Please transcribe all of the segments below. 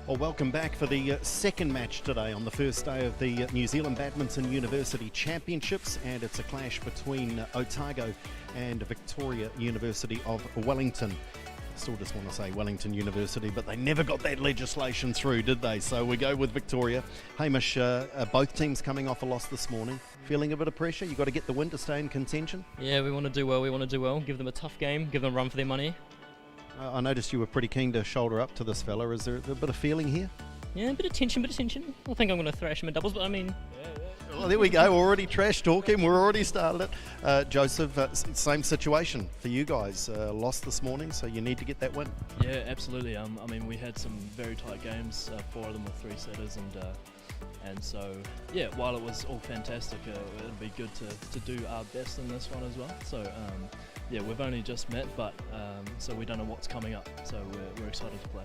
Well, welcome back for the second match today on the first day of the New Zealand Badminton University Championships, and it's a clash between Otago and Victoria University of Wellington. I still just want to say Wellington University, but they never got that legislation through, did they? So we go with Victoria. Hamish, both teams coming off a loss this morning. Feeling a bit of pressure? You've got to get the win to stay in contention? Yeah, we want to do well. Give them a tough game, give them a run for their money. I noticed you were pretty keen to shoulder up to this fella. Is there a bit of feeling here? Yeah, a bit of tension. I think I'm going to thrash him in doubles, but I mean... Well, there we go. Already trash talking. We're already started it. Joseph, same situation for you guys. Lost this morning, so you need to get that win. Yeah, absolutely. I mean, we had some very tight games, 4 of them with 3 setters, and so, yeah, while it was all fantastic, it'd be good to do our best in this one as well. So, yeah, we've only just met, but so we don't know what's coming up, so we're excited to play.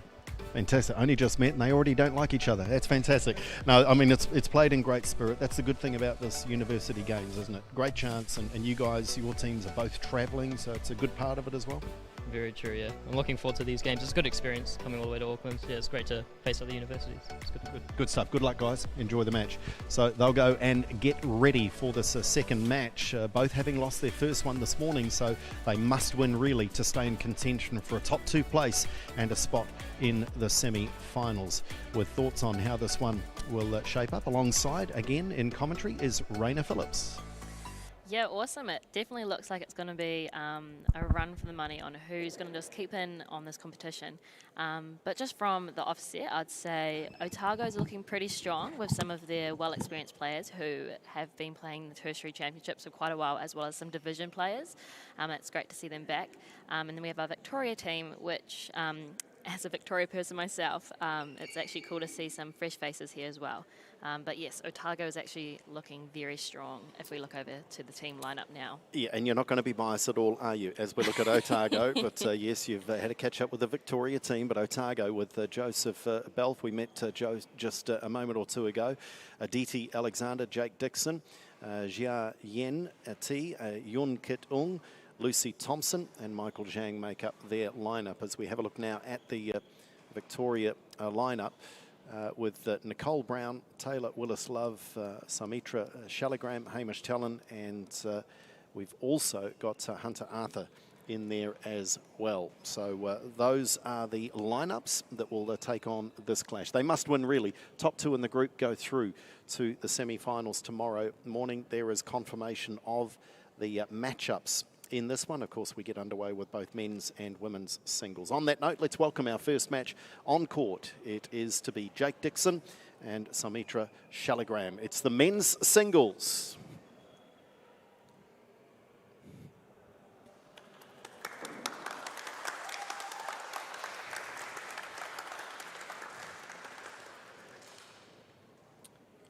Fantastic. Only just met and they already don't like each other. That's fantastic. No, I mean, it's played in great spirit. That's the good thing about this university games, isn't it? Great chance, and you guys, your teams are both travelling, so it's a good part of it as well. Very true, yeah. I'm looking forward to these games. It's a good experience coming all the way to Auckland. Yeah, it's great to face other universities. It's Good stuff. Good luck, guys. Enjoy the match. So they'll go and get ready for this second match, both having lost their first one this morning, so they must win really to stay in contention for a top 2 place and a spot in the semi-finals. With thoughts on how this one will shape up, alongside, again, in commentary, is Raina Phillips. Yeah, awesome. It definitely looks like it's going to be a run for the money on who's going to just keep in on this competition. But just from the offset, I'd say Otago's looking pretty strong with some of their well-experienced players who have been playing the Tertiary Championships for quite a while, as well as some division players. It's great to see them back. And then we have our Victoria team, which, as a Victoria person myself, it's actually cool to see some fresh faces here as well. But yes, Otago is actually looking very strong if we look over to the team lineup now. Yeah, and you're not going to be biased at all, are you, as we look at Otago? But yes, you've had a catch up with the Victoria team, but Otago with Joseph Belf. We met Joe just a moment or two ago. Aditi Alexander, Jake Dixon, Jia Yen T, Yun Kit Ung, Lucy Thompson and Michael Zhang make up their lineup as we have a look now at the Victoria lineup with Nicole Brown, Taylor Willis-Love, Samitra Shaligram, Hamish Tellen, and we've also got Hunter Arthur in there as well. So those are the lineups that will take on this clash. They must win really. Top 2 in the group go through to the semi-finals tomorrow morning. There is confirmation of the matchups in this one. Of course, we get underway with both men's and women's singles. On that note, let's welcome our first match on court. It is to be Jake Dixon and Samitra Shaligram. It's the men's singles.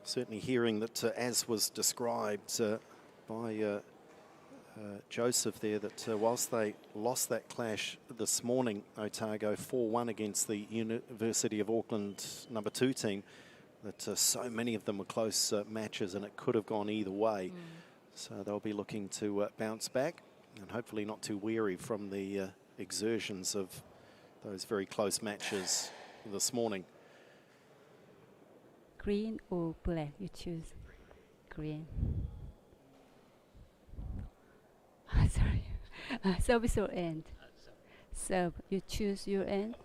Certainly hearing that, as was described by Joseph there, that whilst they lost that clash this morning, Otago 4-1 against the University of Auckland number 2 team, that so many of them were close matches and it could have gone either way. So they'll be looking to bounce back and hopefully not too weary from the exertions of those very close matches this morning. Green or black? You choose green. Sorry. Service or end? So you choose your end?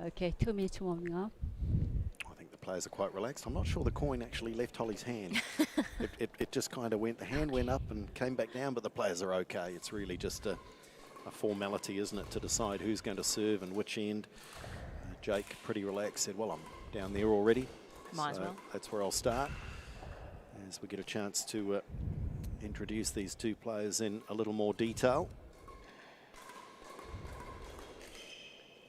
Okay, 2 minutes warming up. I think the players are quite relaxed. I'm not sure the coin actually left Holly's hand. it just kind of went, the hand went up and came back down, but the players are okay. It's really just a formality, isn't it, to decide who's going to serve and which end. Jake, pretty relaxed, said, well, I'm down there already. Might as well. That's where I'll start as we get a chance to introduce these 2 players in a little more detail.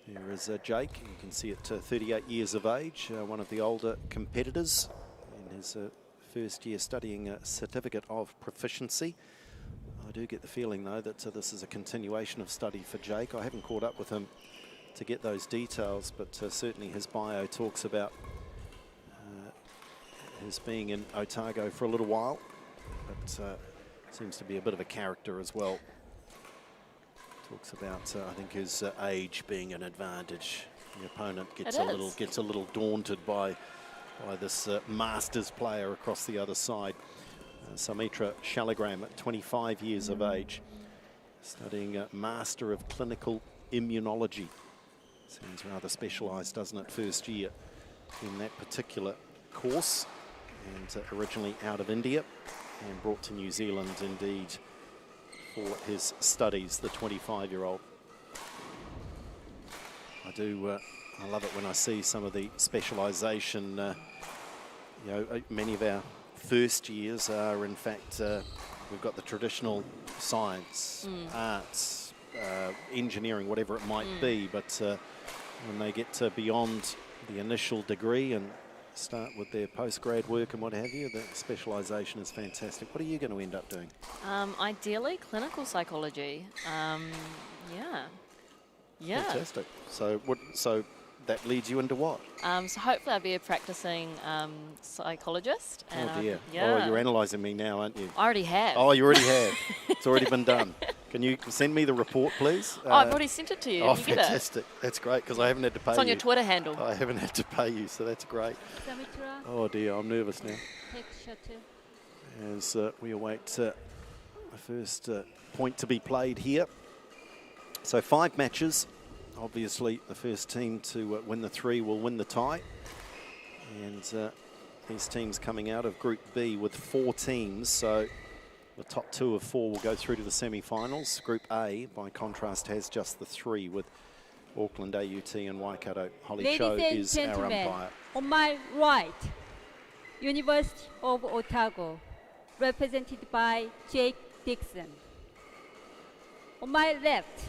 Here is Jake. You can see at 38 years of age, one of the older competitors in his first year studying a certificate of proficiency. I do get the feeling, though, that this is a continuation of study for Jake. I haven't caught up with him to get those details, but certainly his bio talks about his being in Otago for a little while. But seems to be a bit of a character as well. Talks about, I think, his age being an advantage The opponent gets It a little daunted by this Masters player across the other side. Sumitra Shalagram at 25 years of age, studying Master of Clinical Immunology. Seems rather specialised, doesn't it, first year in that particular course, and originally out of India and brought to New Zealand indeed for his studies, the 25-year-old. I love it when I see some of the specialisation. You know, many of our first years are, in fact, we've got the traditional science, arts, engineering, whatever it might be, but when they get beyond the initial degree and start with their postgrad work and what have you, the specialisation is fantastic. What are you going to end up doing? Ideally, clinical psychology. Yeah. Fantastic. So that leads you into what? So hopefully I'll be a practicing psychologist. And Oh dear. yeah. Oh, you're analysing me now, aren't you? I already have. Oh, you already have. It's already been done. Can you send me the report, please? Oh, I've already sent it to you. Oh, Did you get it? fantastic. That's great, because I haven't had to pay you. It's on your Twitter handle. I haven't had to pay you, so that's great. Sumitra, Oh dear, I'm nervous now. take shuttle. As we await the first point to be played here. So 5 matches. Obviously, the first team to win the 3 will win the tie. And these teams coming out of Group B with 4 teams. So the top 2 of 4 will go through to the semi-finals. Group A, by contrast, has just the 3 with Auckland, AUT and Waikato. Holly Ladies Cho and is our gentlemen, umpire. on my right, University of Otago, represented by Jake Dixon. On my left,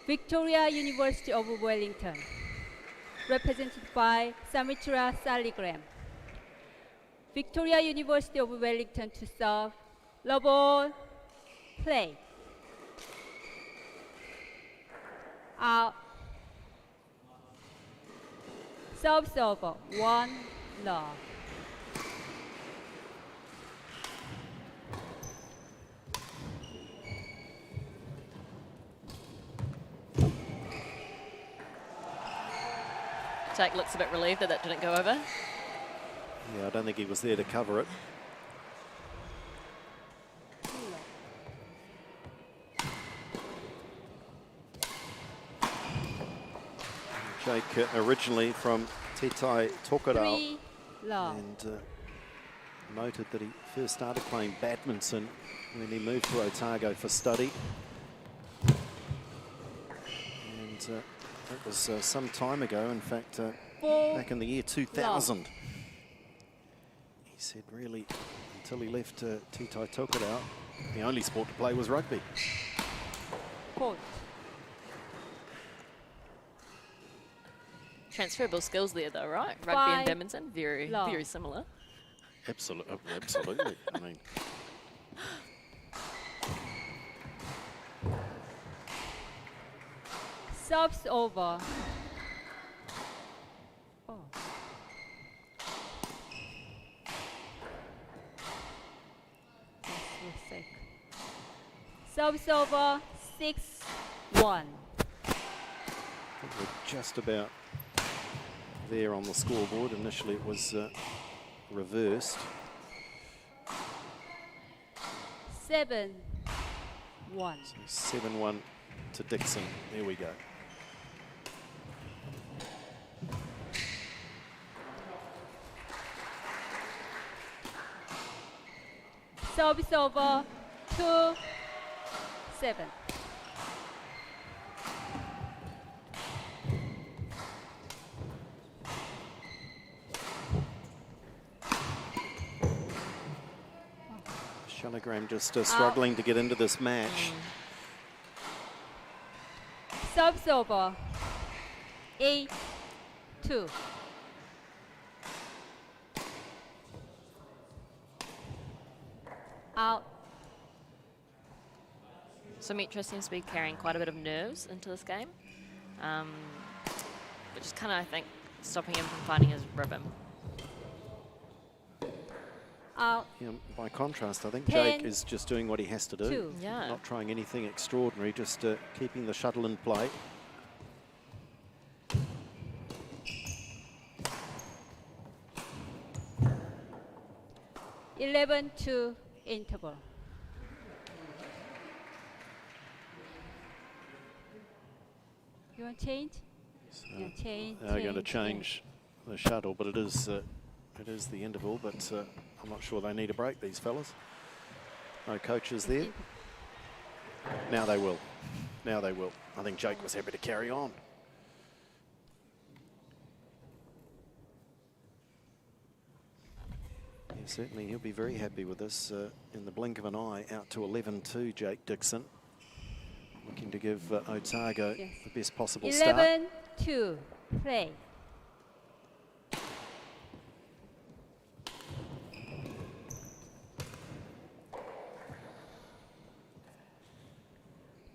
Victoria University of Wellington, represented by Sumitra Saligram. Victoria University of Wellington to serve. Love all, play. Out. Serve over, 1 love. Jake looks a bit relieved that didn't go over. Yeah, I don't think he was there to cover it. Jake originally from Te Tai Tokerau, 3 love. and noted that he first started playing badminton when he moved to Otago for study. And that was some time ago, in fact, 4 back in the year 2000. He said really, until he left Te Tai Tokerau, the only sport to play was rugby. court. Transferable skills there, though, right? Rugby 5 and badminton, very, love. very similar. Absolutely. I mean, Serves over. Oh. That's so sick. Serves over, 6-1. I think we're just about there on the scoreboard. Initially it was reversed. 7-1. So 7-1 to Dixon. There we go. Service over, 2-7. Shalagram just struggling to get into this match. Service over, 8-2. Out. Sumitra seems to be carrying quite a bit of nerves into this game, which is kind of, I think, stopping him from finding his rhythm. Out. Yeah, by contrast, I think 10, Jake is just doing what he has to do. 2. Yeah. Not trying anything extraordinary, just keeping the shuttle in play. 11-2 interval. You want to change? So Yeah, change. they're going to yeah. change the shuttle, but it is the interval. But I'm not sure they need a break, these fellas. No coaches there. Now they will. Now they will. I think Jake was happy to carry on. Yeah, certainly he'll be very happy with this. In the blink of an eye, out to 11-2, Jake Dixon. Looking to give Otago Yes. the best possible start. 11-2, play.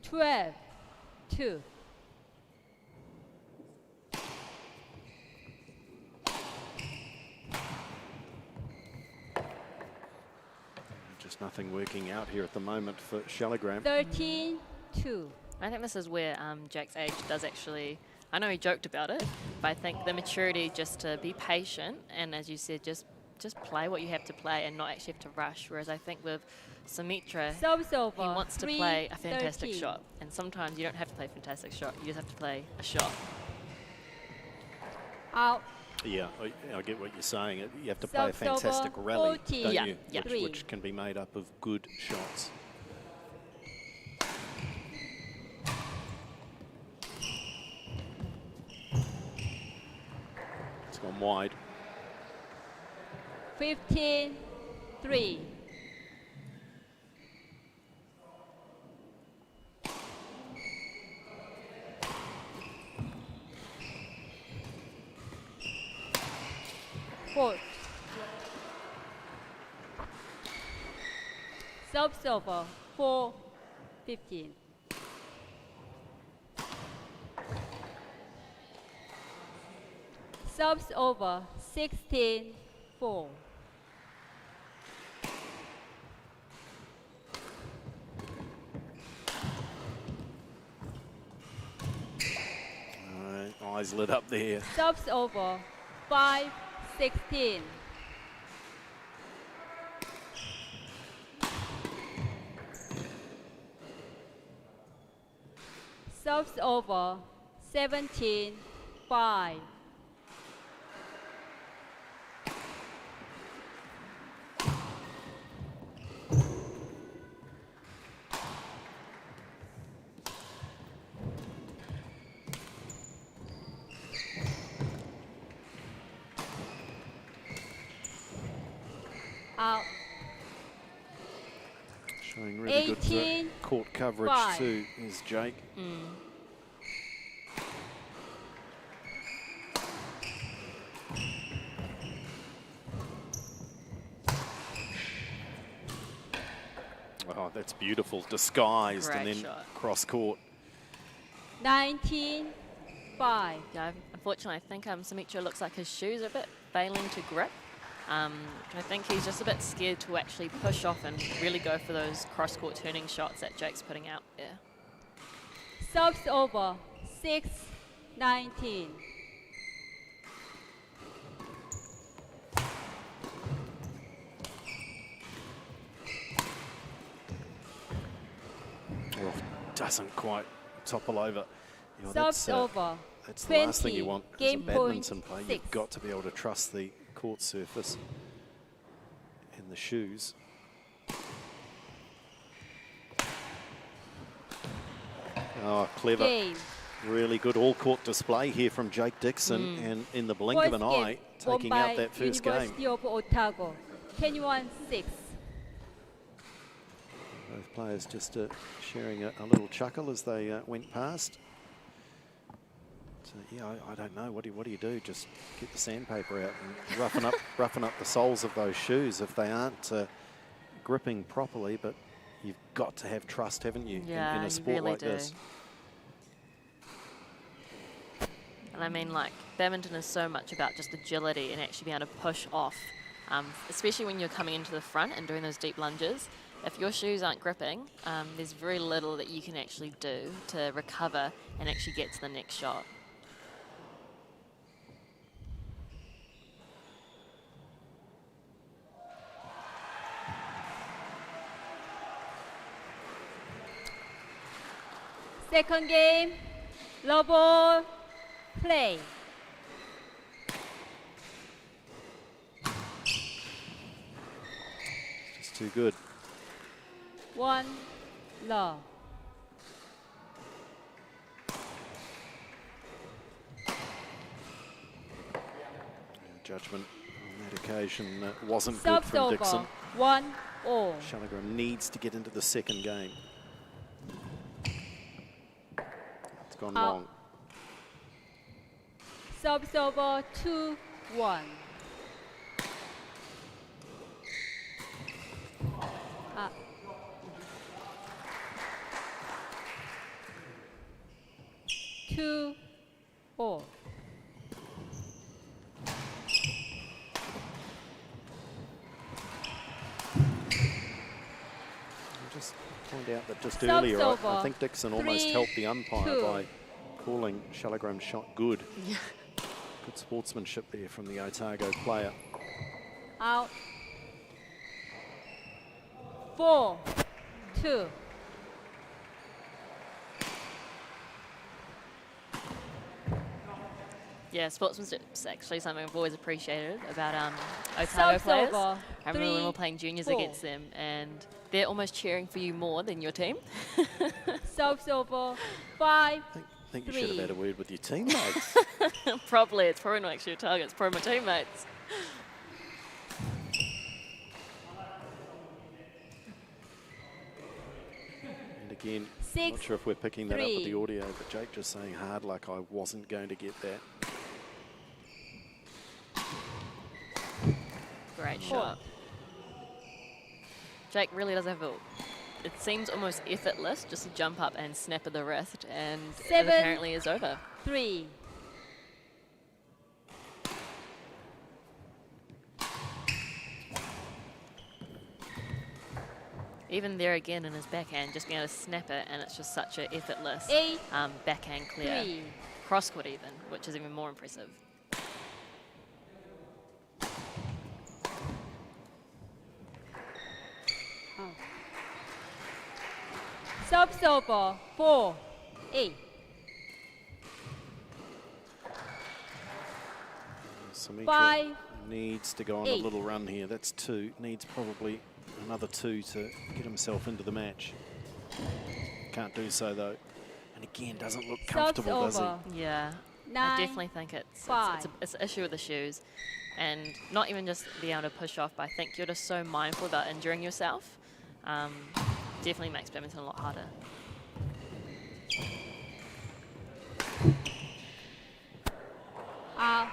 Twelve, 2. Just nothing working out here at the moment for Shellegram. 13-2. I think this is where Jake's age does actually, I know he joked about it, but I think the maturity just to be patient and, as you said, just play what you have to play and not actually have to rush. Whereas I think with Sumitra, Service over. he wants to play a 3-13. fantastic shot. And sometimes you don't have to play a fantastic shot, you just have to play a shot. Out. Yeah, I get what you're saying. You have to play a Subs over, fantastic rally, 14. don't Yeah, you? yeah. Which can be made up of good shots. It's gone wide. 15-3. Fourth. Subs over 4-15. Subs over 16-4. All right, eyes lit up there. Subs over 5-16. Subs over 17-5. Out. Showing really good 18, court coverage 5. too, is Jake. Oh, that's beautiful. Disguised and Great then shot. cross court. 19-5. Yeah, unfortunately, I think Sumitra looks like his shoes are a bit failing to grip. I think he's just a bit scared to actually push off and really go for those cross-court turning shots that Jake's putting out there. Subs over 6-19. Well, doesn't quite topple over. You know, Subs over that's the last thing 20. you want as a Game badminton point player. 6. You've got to be able to trust the court surface and the shoes. Oh, clever. Game. Really good all-court display here from Jake Dixon, and in the blink of First an game eye, won taking by out that first game. University of Otago. 21-6. Both players just sharing a little chuckle as they went past. So, yeah, I don't know. What do you do? Just get the sandpaper out and roughen up the soles of those shoes if they aren't gripping properly. But you've got to have trust, haven't you, Yeah, in a you sport really like do. this? And I mean, like, badminton is so much about just agility and actually being able to push off, especially when you're coming into the front and doing those deep lunges. If your shoes aren't gripping, there's very little that you can actually do to recover and actually get to the next shot. Second game, love ball, play. Just too good. 1 love. Judgment on that occasion wasn't good Subs from over. Dixon. 1 all. Shalagram needs to get into the second game. It's gone Out. long. Subs over 2-1. Ah. Two all. Just point out that just Subs earlier, I over. think Dixon almost 3, helped the umpire 2. by calling Shalagram's shot good. Yeah. Good sportsmanship there from the Otago player. Out. 4-2. Yeah, sportsmanship's actually something I've always appreciated about Otago Subs players. over. I remember when we were 3, playing juniors 4. against them, and they're almost cheering for you more than your team. Subs over 5. I think you should have 3. had a word with your teammates. Probably, it's probably not actually a target, it's probably my teammates. And again, I'm not 6, sure if we're picking that up with the 3. audio, but Jake just saying hard luck, I wasn't going to get that. Great shot. Jake really does have a, it seems almost effortless, just to jump up and snap at the wrist, and it 7, apparently is over. 3. Even there again in his backhand, just being able to snap it, and it's just such an effortless 8, backhand clear. 3. Cross court even, which is even more impressive. Oh. Subs over 4-8. Samitra 5, needs to go on a 8. little run here. That's 2. Needs probably another 2 to get himself into the match. Can't do so though. And again, doesn't look Subs comfortable, does he? over Yeah, 9. I definitely think it's an issue with the shoes, and not even just being able to push off, but I think you're just so mindful about injuring yourself. Definitely makes badminton a lot harder. Out.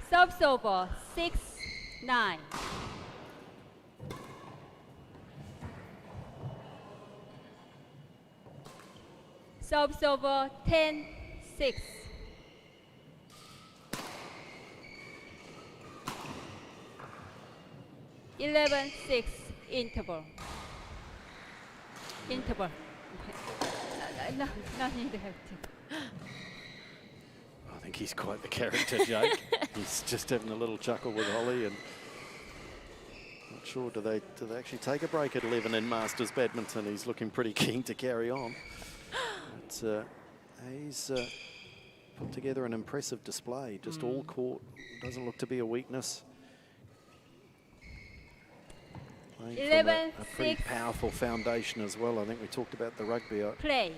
Subs over 6-9. Subs over 10-6. Eleven, 6, interval. Interval. No, nothing to have to. I think he's quite the character, Jake. He's just having a little chuckle with Holly, and not sure, do they actually take a break at 11 in Masters Badminton? He's looking pretty keen to carry on. But he's put together an impressive display. Just all court, doesn't look to be a weakness. Playing from 11, a pretty 6. powerful foundation as well. I think we talked about the rugby. I Play.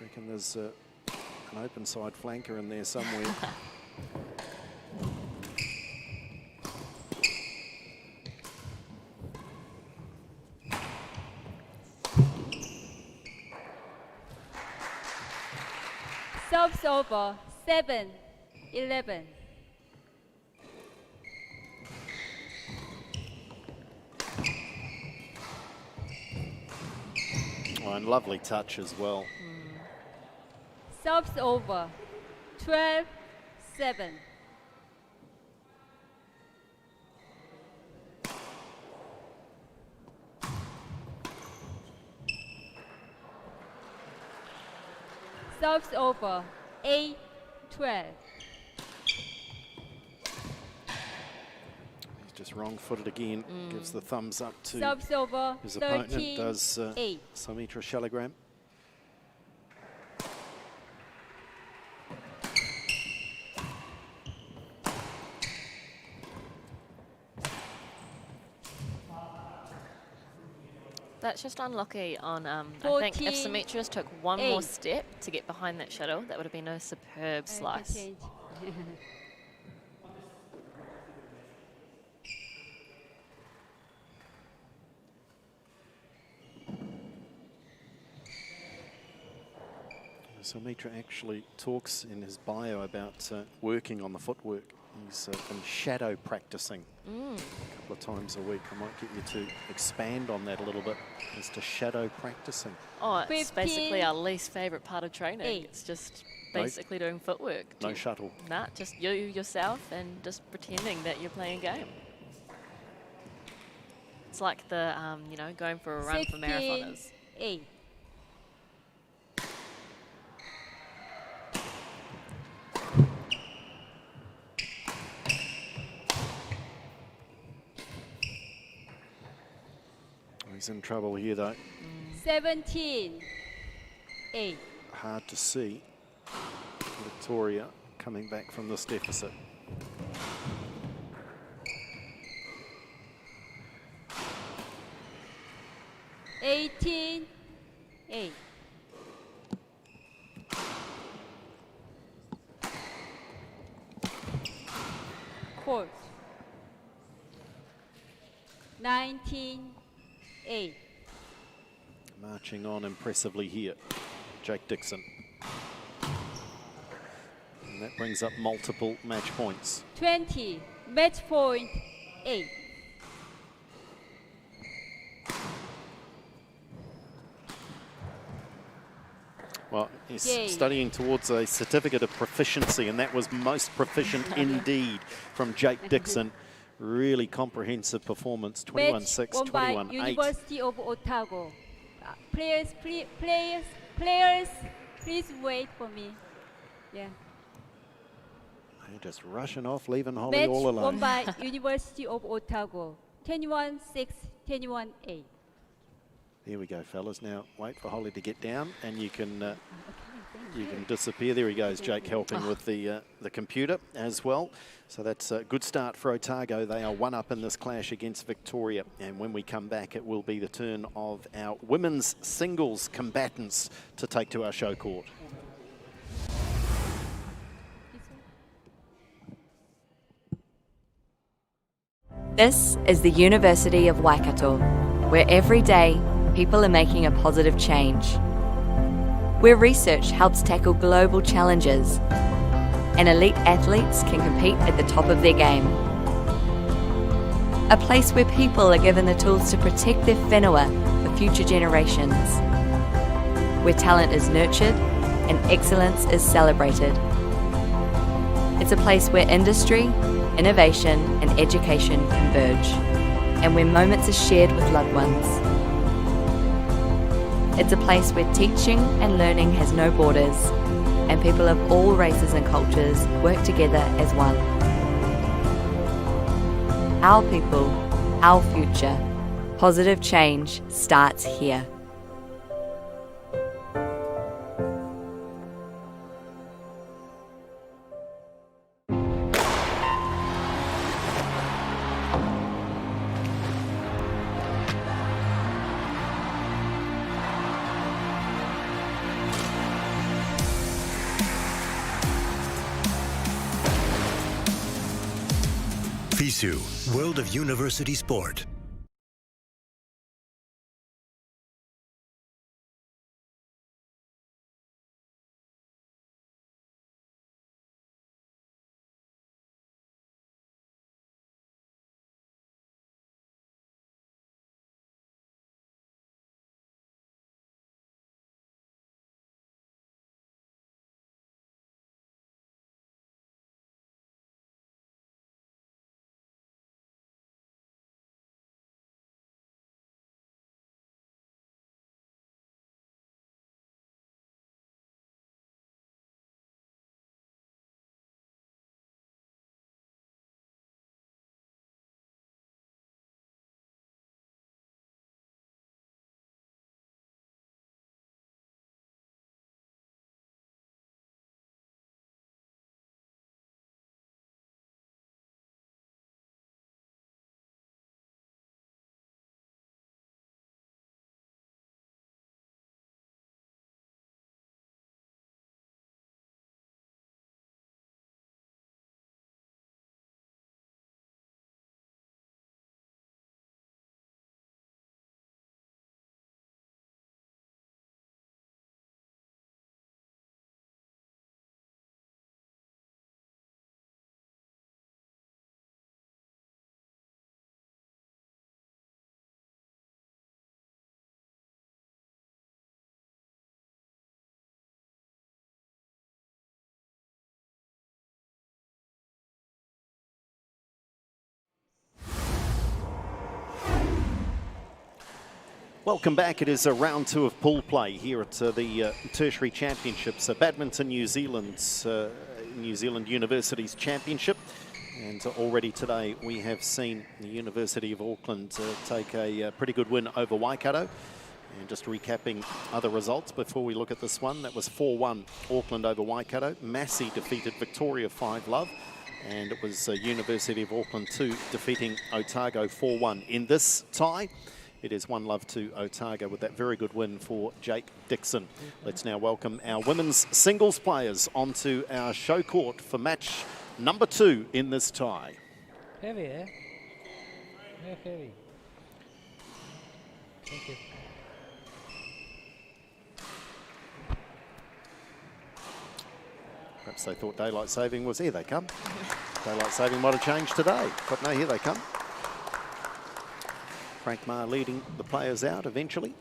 reckon there's an open side flanker in there somewhere. Subs over 7-11. Oh, and lovely touch as well. Subs over 12-7. Subs over 8-12. He's just It's wrong-footed again. Gives the thumbs up to Service over. his opponent. 13, Does 8. Sumitra Shaligram. That's just unlucky on, I think if 14, Sumitra took one more 8. step to get behind that shuttle, that would have been a superb slice. Change. Sumitra actually talks in his bio about working on the footwork. He's been shadow practicing a couple of times a week. I might get you to expand on that a little bit as to shadow practicing. Oh, it's 15, basically our least favourite part of training. 8. It's just basically doing footwork. No shuttle. Nah, just you, yourself, and just pretending that you're playing a game. It's like the, you know, going for a run for 16, marathoners. 8. He's in trouble here though. 17, 8. Hard to see Victoria coming back from this deficit. $18, 8. Court. 19, 8. Marching on impressively here, Jake Dixon. And that brings up multiple match points. 20, match point, 8. Well, he's Yay. studying towards a certificate of proficiency, and that was most proficient indeed from Jake Dixon. Really comprehensive performance, 21-6, Match won by 21-8. University of Otago. Players, please wait for me. Yeah. They're just rushing off, leaving Holly Match all won alone. by University of Otago. 21-6, 21-8. Here we go, fellas. Now wait for Holly to get down, and you can disappear. There he goes, Jake helping with the computer as well. So that's a good start for Otago. They are one up in this clash against Victoria. And when we come back, it will be the turn of our women's singles combatants to take to our show court. This is the University of Waikato, where every day people are making a positive change. Where research helps tackle global challenges and elite athletes can compete at the top of their game. A place where people are given the tools to protect their whenua for future generations. Where talent is nurtured and excellence is celebrated. It's a place where industry, innovation and education converge, and where moments are shared with loved ones. It's a place where teaching and learning has no borders, and people of all races and cultures work together as one. Our people, our future. Positive change starts here. FISU, World of University Sport. Welcome back. It is round 2 of pool play here at the Tertiary Championships, Badminton New Zealand Universities Championship. And already today we have seen the University of Auckland take a pretty good win over Waikato. And just recapping other results before we look at this one, that was 4-1 Auckland over Waikato. Massey defeated Victoria 5-love. And it was University of Auckland 2 defeating Otago 4-1. In this tie, it is 1-love to Otago with that very good win for Jake Dixon. Let's now welcome our women's singles players onto our show court for match number 2 in this tie. Heavy, eh? Yeah, heavy. Thank you. Perhaps they thought daylight saving was, here they come. Daylight saving might have changed today, but no, here they come. Frank Maher leading the players out eventually.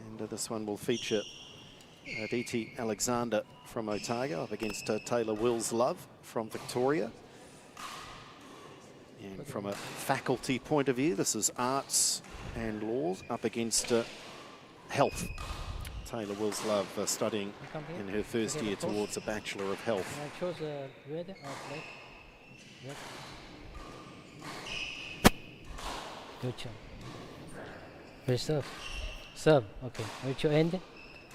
And this one will feature Aditi Alexander from Otago up against Taylor Wills-Love from Victoria. And from a faculty point of view, this is arts and laws up against health. Taylor Wills-Love studying in her first year towards a Bachelor of Health. I chose red or black. Red. Good job. Very serve. Serve. Okay. Reach your end.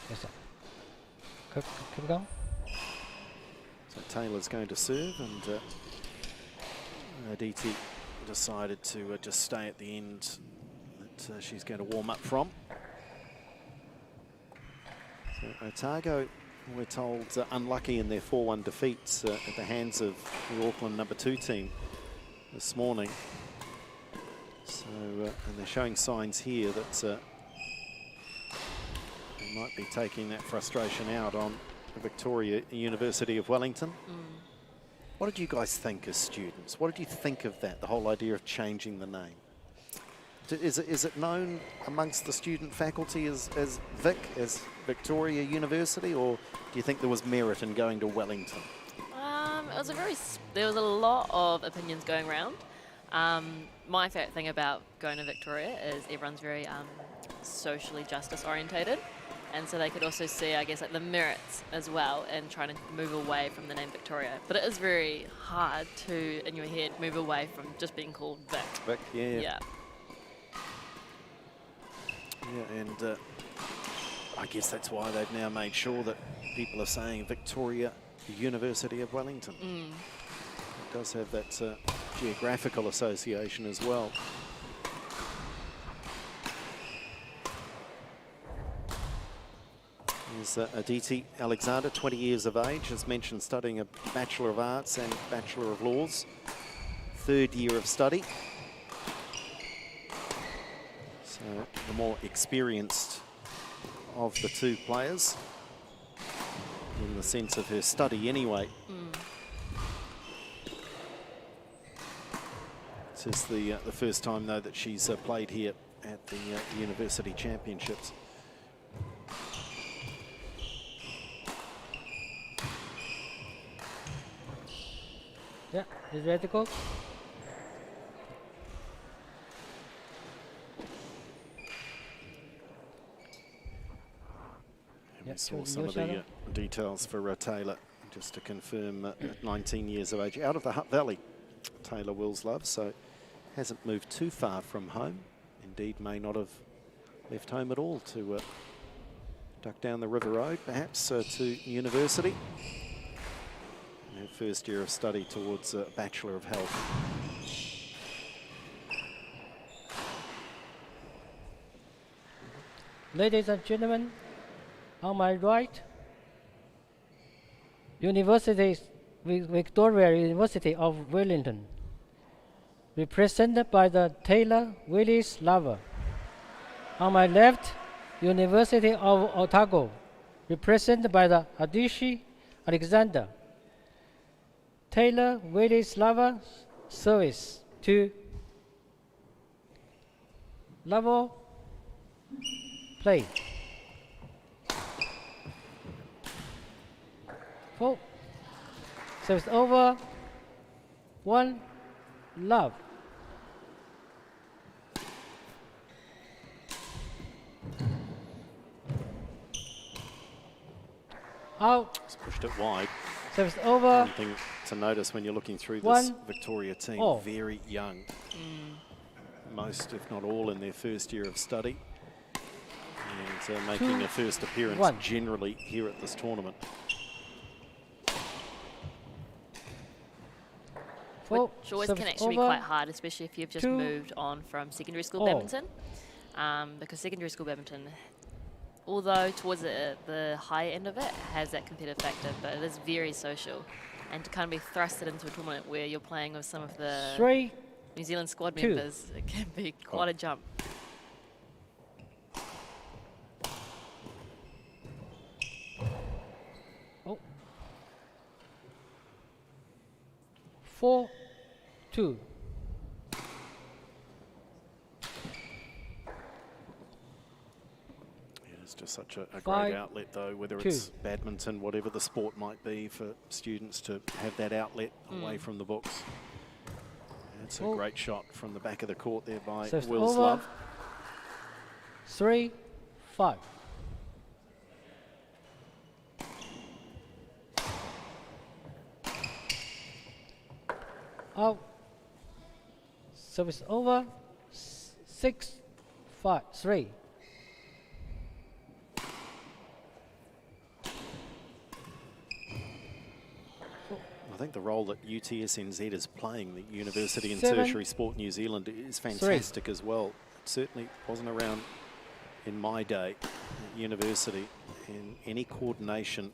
Yes, sir. Keep going. So Taylor's going to serve, and Aditi decided to just stay at the end that she's going to warm up from. So Otago, we're told, unlucky in their 4-1 defeats at the hands of the Auckland number 2 team this morning. So, and they're showing signs here that they might be taking that frustration out on the Victoria University of Wellington. What did you guys think as students? What did you think of that, the whole idea of changing the name? Is it known amongst the student faculty as Victoria University, or do you think there was merit in going to Wellington? There was a lot of opinions going around. My favourite thing about going to Victoria is everyone's very socially justice orientated, and so they could also see, I guess, like the merits as well in trying to move away from the name Victoria. But it is very hard to, in your head, move away from just being called Vic. Vic, yeah. Yeah. Yeah, and I guess that's why they've now made sure that people are saying Victoria University of Wellington. It does have that geographical association as well. There's Aditi Alexander, 20 years of age, as mentioned, studying a Bachelor of Arts and Bachelor of Laws, 3rd year of study. So the more experienced of the 2 players, in the sense of her study anyway. This is the first time, though, that she's played here at the University Championships. Yeah, is ready to go? We saw some of the details for Taylor, just to confirm, at 19 years of age, out of the Hutt Valley, Taylor Wills-Love, so hasn't moved too far from home. Indeed, may not have left home at all to duck down the River Road, perhaps, to university. And her first year of study towards a Bachelor of Health. Ladies and gentlemen, on my right, Victoria University of Wellington, represented by the Taylor Willis-Love. On my left, University of Otago, represented by the Aditi Alexander. Taylor Willis-Love service to level play. 4. Service over. 1-love. Out. Just pushed it wide. Service over. One thing to notice when you're looking through this 1 Victoria team, all. very young. Most, if not all, in their first year of study. And making a first appearance 1. generally here at this tournament. Which always can service actually be over. quite hard, especially if you've just 2 moved on from secondary school all. badminton. Because secondary school badminton, although towards the high end of it, has that competitive factor, but it is very social. And to kind of be thrusted into a tournament where you're playing with some of the 3, New Zealand squad 2. members, it can be quite a jump. Oh. 4, 2. It's just such a 5, great outlet, though, whether 2. it's badminton, whatever the sport might be, for students to have that outlet away from the books. It's a Oh. great shot from the back of the court there by Service Will's over. Love. 3, 5. Out. Service over. 6, 5, 3. I think the role that UTSNZ is playing, the University and 7, Tertiary Sport New Zealand, is fantastic as well. It certainly wasn't around in my day at university in any coordination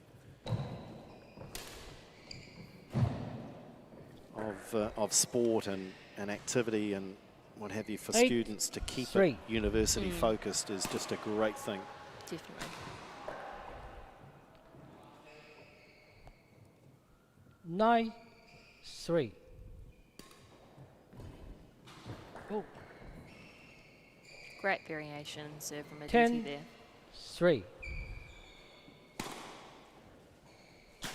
of sport and activity and what have you for 8, students to keep 3. it university focused is just a great thing. Definitely. 9, 3. Oh, Great variation serve from a 10. DT there. 3. Yeah,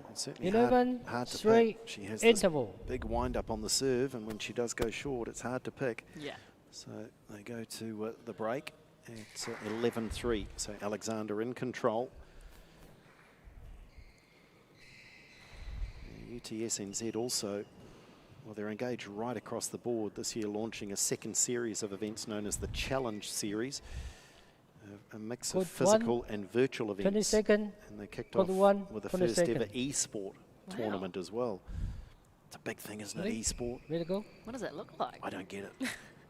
it's certainly 11, hard to 3, pick. She has this interval. big wind up on the serve, and when she does go short, it's hard to pick. Yeah. So they go to the break. It's 11-3. So Alexander in control. UTSNZ also, well, they're engaged right across the board this year, launching a second series of events known as the Challenge Series, a mix of Code physical and virtual 20 events. seconds. And they kicked Code off 1, with the 20 first ever seconds. e-sport tournament as well. It's a big thing, isn't it, Ready? e-sport? Ready to go? What does it look like? I don't get it.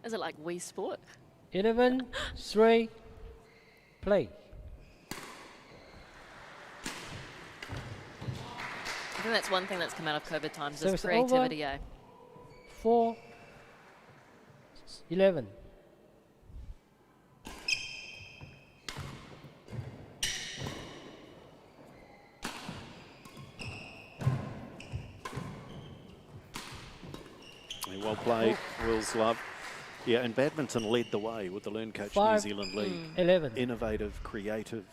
Is it like Wii Sport? 11, 3, play. I think that's one thing that's come out of COVID times is Service creativity, eh? 4, 11. Well played, Will's Love. Yeah, and badminton led the way with the Learn Coach New 5, Zealand League. 11. Innovative, creative.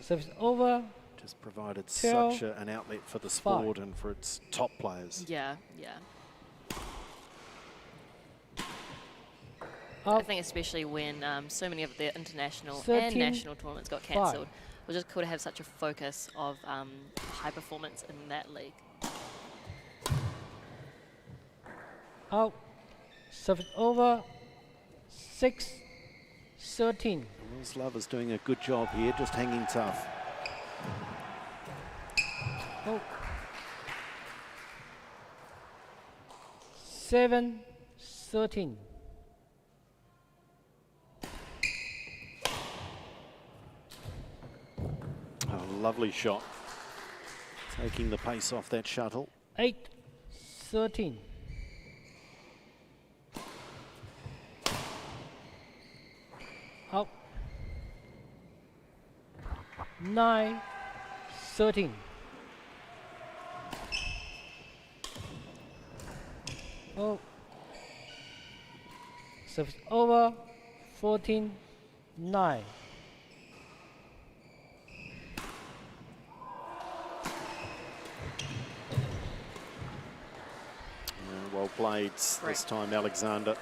Service over. Just provided 12, such an outlet for the sport and for its top players. Yeah, yeah. I Up. think especially when so many of the international 13, and national tournaments got cancelled, it was just cool to have such a focus of high performance in that league. Out. Service over. 6, 13. Will's Love is doing a good job here, just hanging tough. Oh. 7, 13. Oh, lovely shot. Taking the pace off that shuttle. 8, 13. Out. 9, 13. Oh. Service over. 14, 9. Well played this time, Alexander.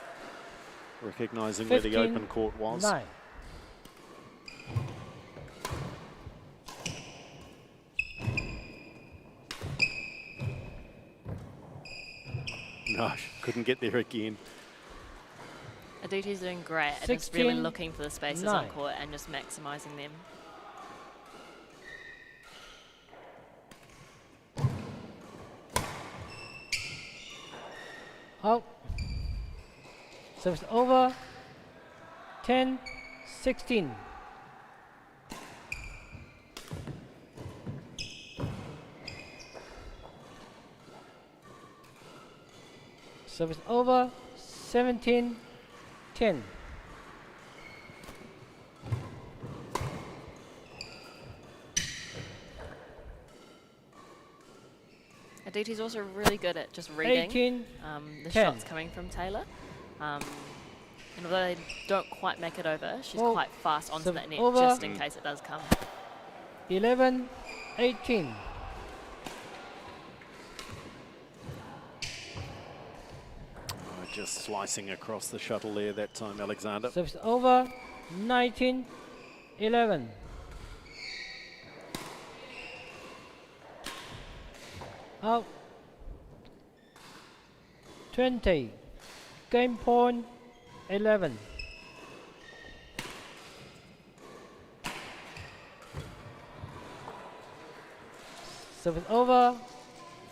recognising where the 15, open court was. 9. No, couldn't get there again. Aditi's doing great and just really 16, looking for the spaces on 9. court and just maximising them. Out. Service over. 10, 16. Service over. 17, 10. Aditi's also really good at just reading 18, the 10. shots coming from Taylor. And although they don't quite make it over, she's Oh, quite fast onto serve that net over. just in case it does come. 11, 18. Oh, just slicing across the shuttle there that time, Alexander. Service over. 19, 11. Out. 20. Game point 11. Service over.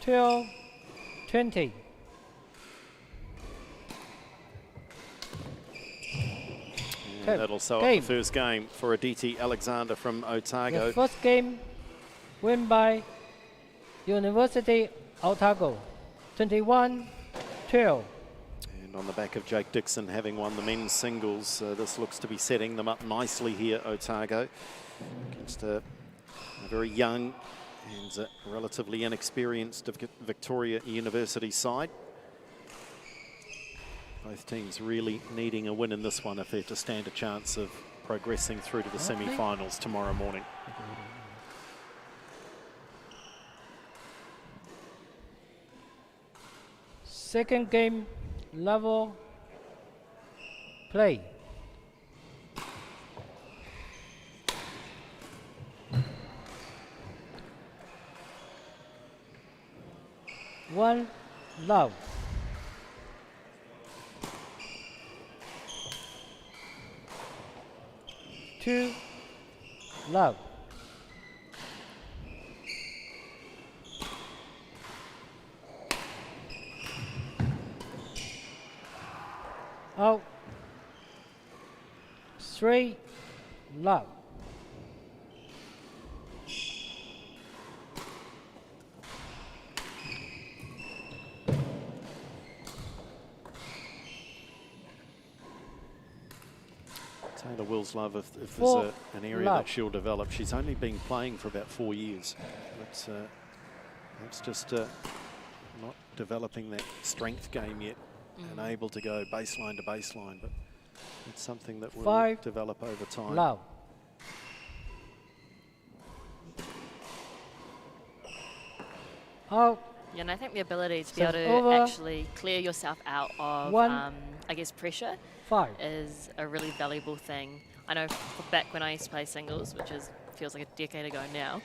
12, 20. And Okay, that'll sew up game. the first game for Aditi Alexander from Otago. The first game win by University Otago. 21, 12. And on the back of Jake Dixon having won the men's singles, this looks to be setting them up nicely here, Otago, against a very young and relatively inexperienced Victoria University side. Both teams really needing a win in this one if they're to stand a chance of progressing through to the semi-finals tomorrow morning. Second game, level play. One love. Two love. Out. Three love. Taylor Wills Love, if there's Four an area love. that she'll develop, she's only been playing for about 4 years. But perhaps just not developing that strength game yet and able to go baseline to baseline. But it's something that will Five develop over time. love. Out. Yeah, and I think the ability to be So able to over. actually clear yourself out of, One. I guess, pressure 5. is a really valuable thing. I know back when I used to play singles, which feels like a decade ago now,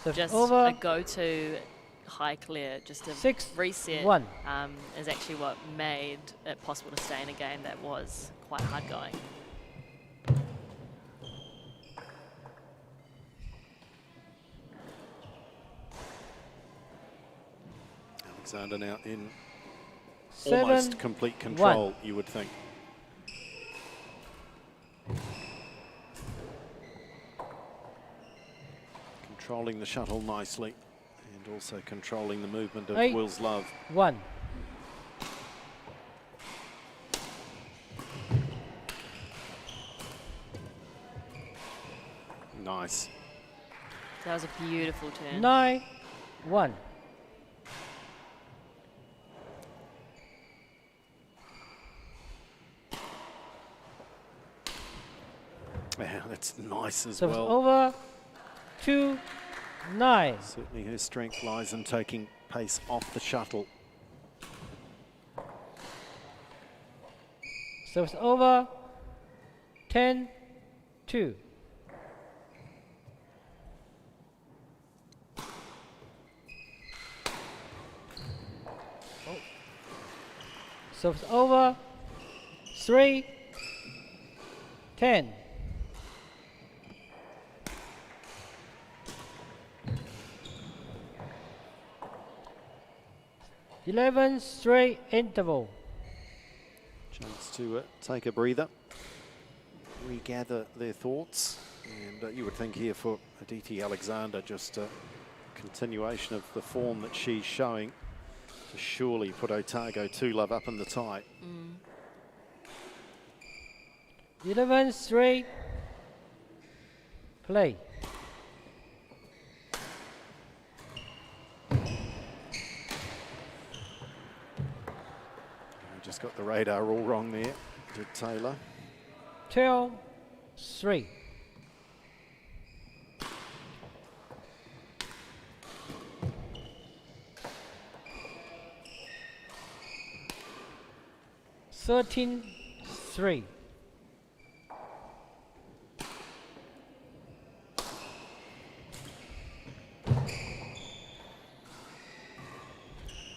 So just over. a go-to high clear, just to 6, reset, 1. is actually what made it possible to stay in a game that was quite hard going. Alexander now in 7, almost complete control, you would think. Controlling the shuttle nicely and also controlling the movement of 8, Wills Love. 1. Nice. That was a beautiful turn. 9, 1. Yeah, that's nice as So well. over. 2, 9. Certainly her strength lies in taking pace off the shuttle. Service over. 10-2. Service over. 3-10. Eleven straight interval. Chance to take a breather, regather their thoughts, and you would think here for Aditi Alexander, just a continuation of the form that she's showing to surely put Otago 2-love up in the tie. 11 straight. Play. Just got the radar all wrong there, did Taylor. 12-3. Thirteen, 3.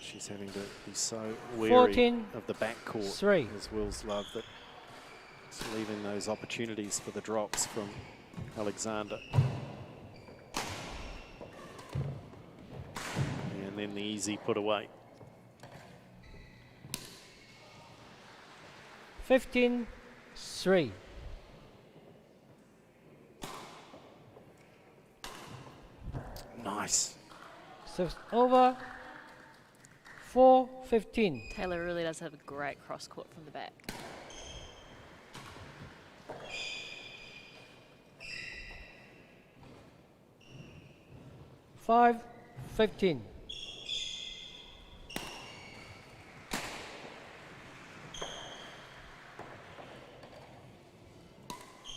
She's having to be so wary 14, of the backcourt 3. as Will's love that it's leaving those opportunities for the drops from Alexander. And then the easy put away. 15-3. Nice. Service over. 4-15. Taylor really does have a great cross court from the back. Five, 15.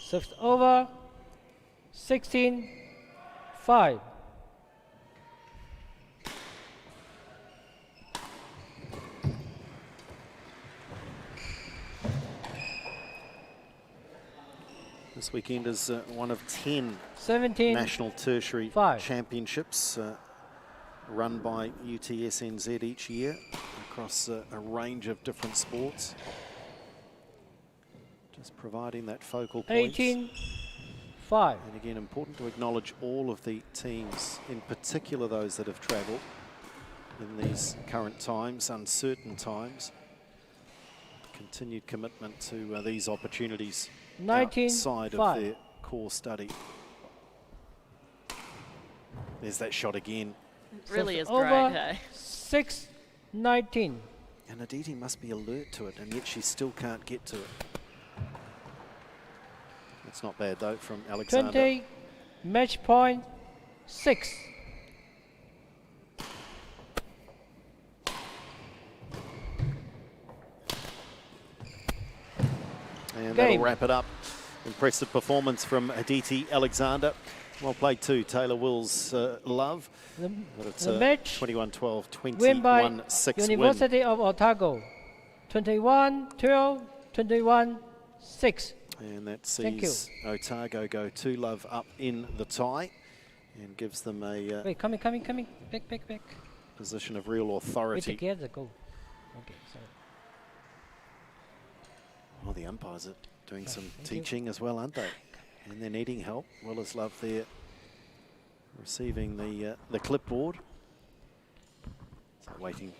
Service over. 16-5. This weekend is one of 10 17. national tertiary 5. championships run by UTSNZ each year across a range of different sports. Just providing that focal point. 18-5. And again, important to acknowledge all of the teams, in particular those that have travelled in these current times, uncertain times. Continued commitment to these opportunities 19, outside 5. of their core study. There's that shot again. It really is Over. great, hey? 6-19. And Aditi must be alert to it, and yet she still can't get to it. It's not bad though from Alexander. 20. Match point. 6. And Game. that'll wrap it up. Impressive performance from Aditi Alexander. Well played too, Taylor Will's love. But it's The match 21-12, win by 21-6 win. University of Otago. 21-12, 21-6. And that Thank sees Otago go 2-love up in the tie and gives them a Wait, coming. Back. position of real Wait authority. together, go. Okay, sorry. Well, the umpires are doing some thank teaching as well, aren't they? And they're needing help. Will is love there, receiving the clipboard. So waiting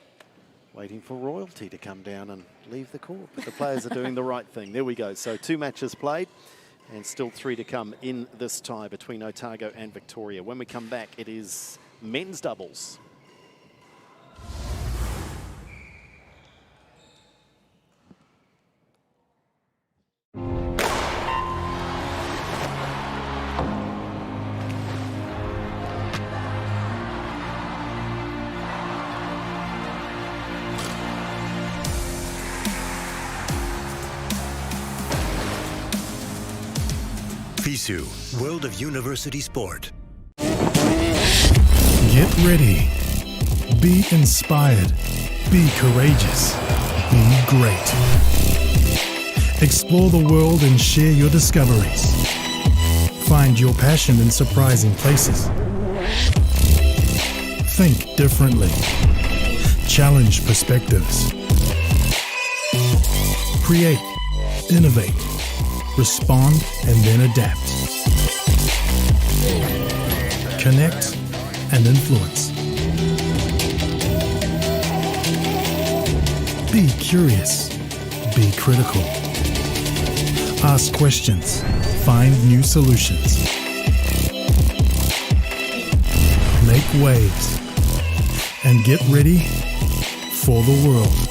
for royalty to come down and leave the court. But the players are doing the right thing. There we go. So 2 matches played and still 3 to come in this tie between Otago and Victoria. When we come back, it is men's doubles. FISU, World of University Sport. Get ready. Be inspired. Be courageous. Be great. Explore the world and share your discoveries. Find your passion in surprising places. Think differently. Challenge perspectives. Create, innovate, respond, and then adapt. Connect and influence. Be curious. Be critical. Ask questions. Find new solutions. Make waves. And get ready for the world.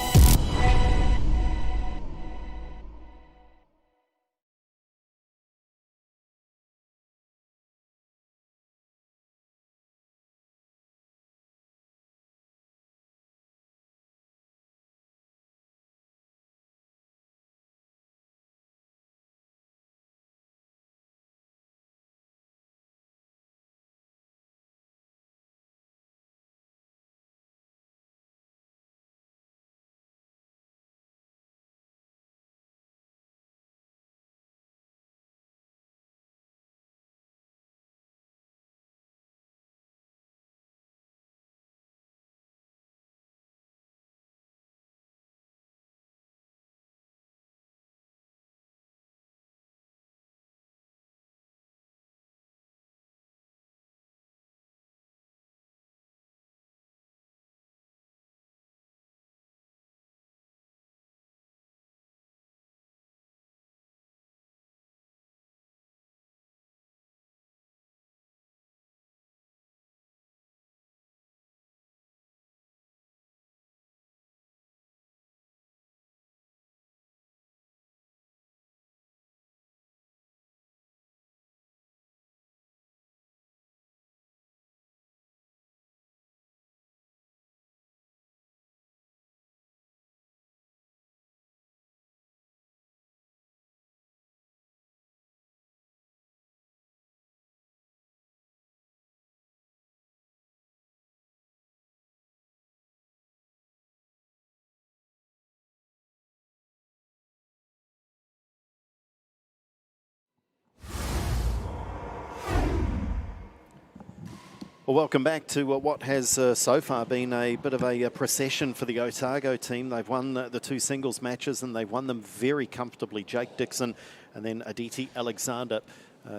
Well, welcome back to what has so far been a bit of a procession for the Otago team. They've won the two singles matches and they've won them very comfortably. Jake Dixon and then Aditi Alexander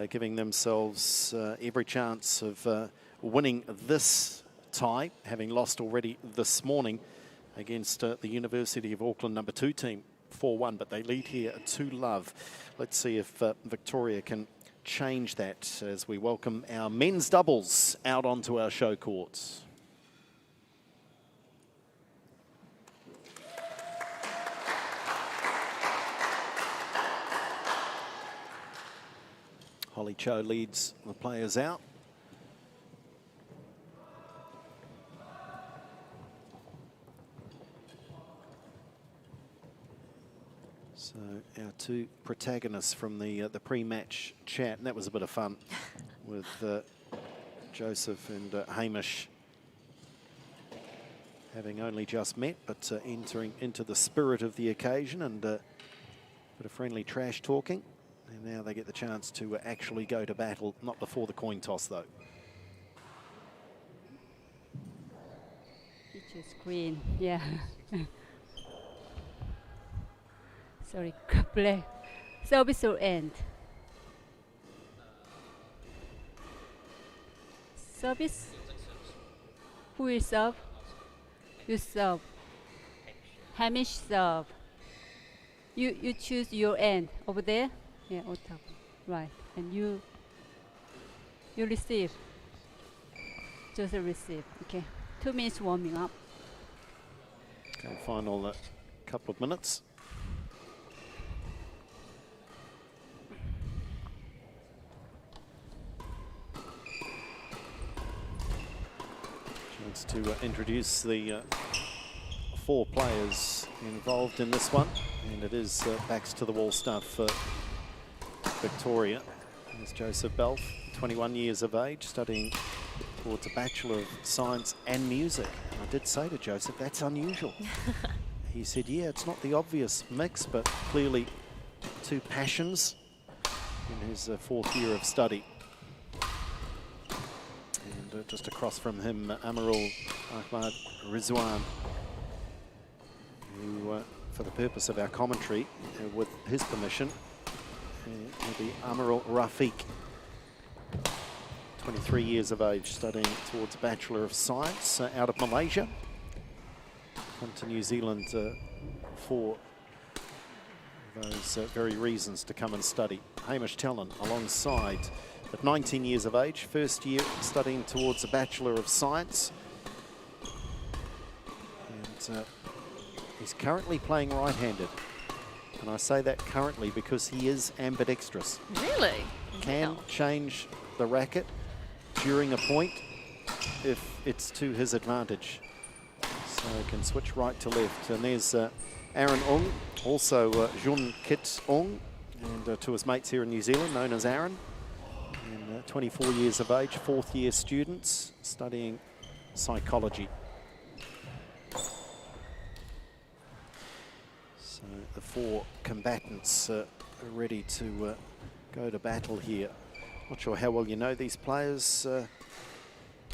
giving themselves every chance of winning this tie, having lost already this morning against the University of Auckland number 2 team 4-1, but they lead here 2-love. Let's see if Victoria can change that as we welcome our men's doubles out onto our show courts. Holly Cho leads the players out. So our two protagonists from the pre-match chat, and that was a bit of fun with Joseph and Hamish having only just met, but entering into the spirit of the occasion and a bit of friendly trash talking. And now they get the chance to actually go to battle, not before the coin toss though. Picture screen, yeah. Sorry, play. Service or end. Service. Who will serve? You serve. Hamish serve. You choose your end over there. Yeah, Otago. Right, and you receive. Just receive. Okay. 2 minutes warming up. Okay, final couple of minutes. To introduce the 4 players involved in this one, and it is backs to the wall stuff for Victoria. There's Joseph Belf, 21 years of age, studying towards a Bachelor of Science and Music. And I did say to Joseph, that's unusual. He said, yeah, it's not the obvious mix, but clearly two passions in his fourth year of study. And just across from him, Amarul Ahmad Rizwan, who, for the purpose of our commentary, with his permission, will be Amarul Rafiq, 23 years of age, studying towards a Bachelor of Science out of Malaysia. Come to New Zealand for those very reasons to come and study. Hamish Tellen alongside, at 19 years of age, first year studying towards a Bachelor of Science. And he's currently playing right-handed. And I say that currently because he is ambidextrous. Really? Can change the racket during a point if it's to his advantage. So he can switch right to left. And there's Aaron Ong, also Jun Kit Ong, and to his mates here in New Zealand, known as Aaron. And 24 years of age, fourth year students studying psychology. So the four combatants are ready to go to battle here. Not sure how well you know these players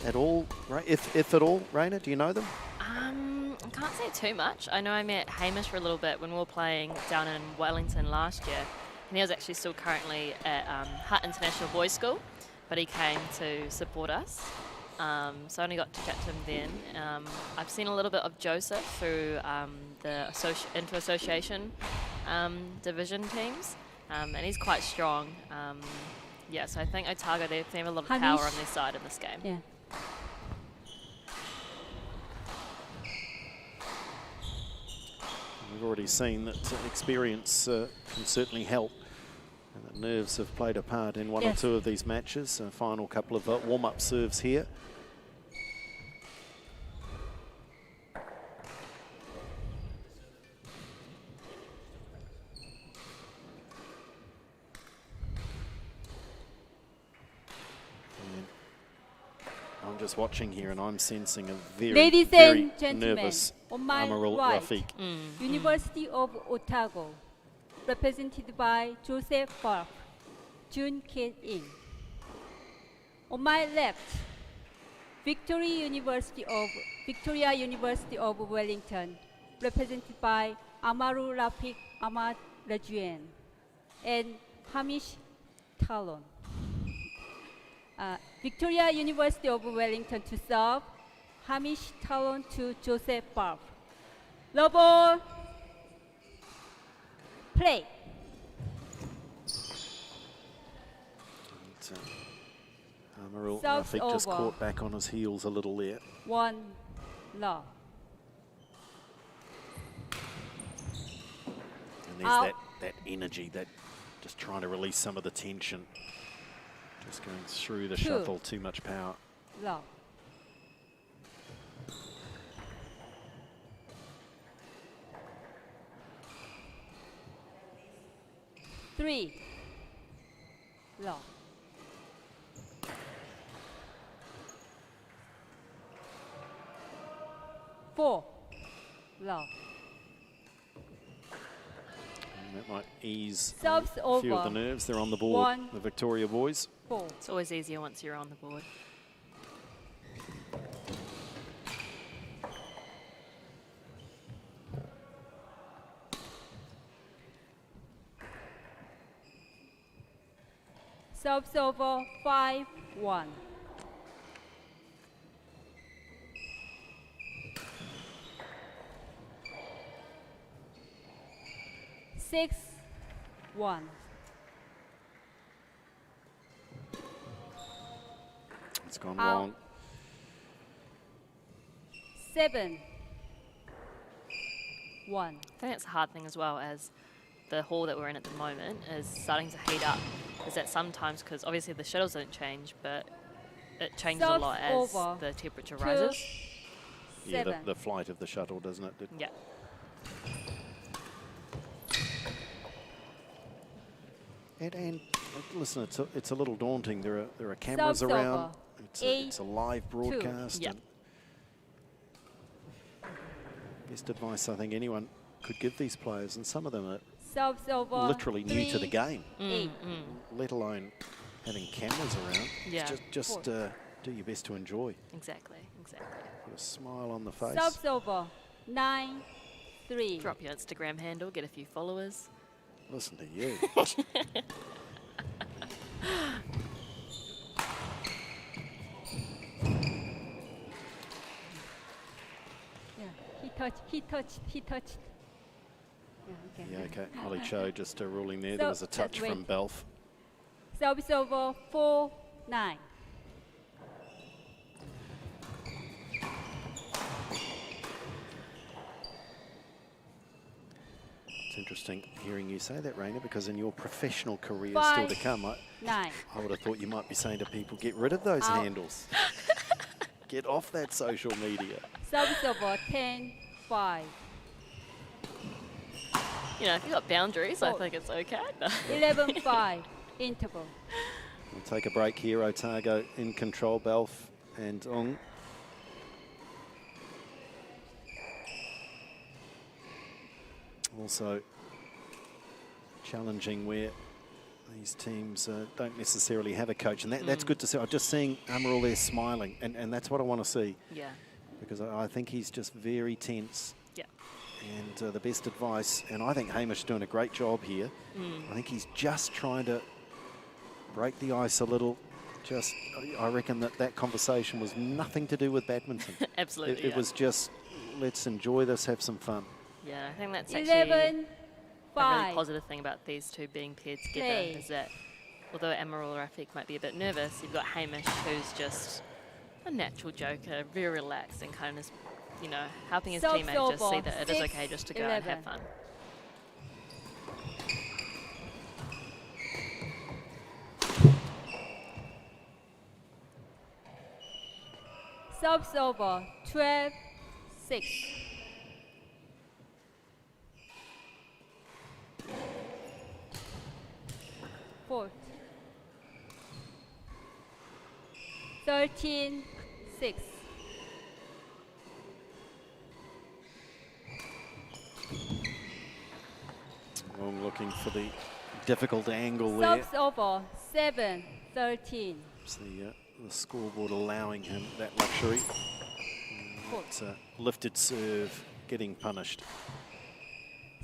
at all, if at all. Raina, do you know them? I can't say too much. I know I met Hamish for a little bit when we were playing down in Wellington last year. And he was actually still currently at Hutt International Boys School, but he came to support us. So I only got to chat to him then. I've seen a little bit of Joseph through the inter-association division teams, and he's quite strong. Yeah, so I think Otago, they have a lot of power on their side in this game. Yeah. We've already seen that experience can certainly help. And that nerves have played a part in one or two of these matches. A final couple of warm-up serves here. I'm just watching here and I'm sensing a very, Ladies very and gentlemen, nervous on my Amarul right, Rafiq. University of Otago, represented by Joseph Park, Jun Kit-in. On my left, Victoria University of Wellington, represented by Amarul Rafiq Ahmad Rajuan and Hamish Tellen. Victoria University of Wellington to serve, Hamish Tellen to Joseph Park. Low ball, play. Amarul Serves Rafiq just over. caught back on his heels a little there. 1 love. And there's that energy, that just trying to release some of the tension. Just going through the shuttle, too much power. Love. Three. Love. Four. Love. And that might ease Serves a few of the over. nerves. They're on the board, 1, the Victoria boys. 4. It's always easier once you're on the board. Serves over 5-1. Six, 1. It's gone Out. wrong. 7, 1. I think that's a hard thing as well, as the hall that we're in at the moment is starting to heat up. Is that sometimes, because obviously the shuttles don't change, but it changes a Serves lot as over. the temperature 2, rises. Yeah, 7. the flight of the shuttle, doesn't it? Yeah. And listen, it's a little daunting. There are cameras Serves around. over. It's a live broadcast. Yeah. And best advice I think anyone could give these players, and some of them are Serves over. literally new to the game, 8. let alone having cameras around. Yeah. Just do your best to enjoy. Exactly. Put a smile on the face. Serves over. 9-3. Drop your Instagram handle, get a few followers. Listen to you. Yeah, he touched. Yeah, okay. Yeah, okay. Ollie Cho just ruling there. So There was a touch just from wait. Belf. Service over. 4-9. It's interesting hearing you say that, Raina, because in your professional career still to come, I 9. would have thought you might be saying to people, get rid of those Out. handles. Get off that social media. Service over. 10-5. You know, if you've got boundaries, I Four. think it's okay. 11-5. Interval. We'll take a break here. Otago in control, Belf and Ong. Also challenging where these teams don't necessarily have a coach, and that's good to see. I'm just seeing Amaral there smiling, and that's what I want to see, Yeah. because I think he's just very tense. Yeah. And the best advice, and I think Hamish is doing a great job here. I think he's just trying to break the ice a little. Just, I reckon that conversation was nothing to do with badminton. Absolutely. It was just, let's enjoy this, have some fun. Yeah, I think that's actually a 11-5. really positive thing about these two being paired together Play. is that although Amaral Rafiq might be a bit nervous, you've got Hamish, who's just a natural joker, very relaxed and kind of, you know, helping his Serves teammate just see over. that it is okay just to go and have 6-11. fun. Serves over. 12-6. Fourth. 13-6. Wong looking for the difficult angle there. Serves over. 7-13. It's the scoreboard allowing him that luxury. It's a lifted serve getting punished.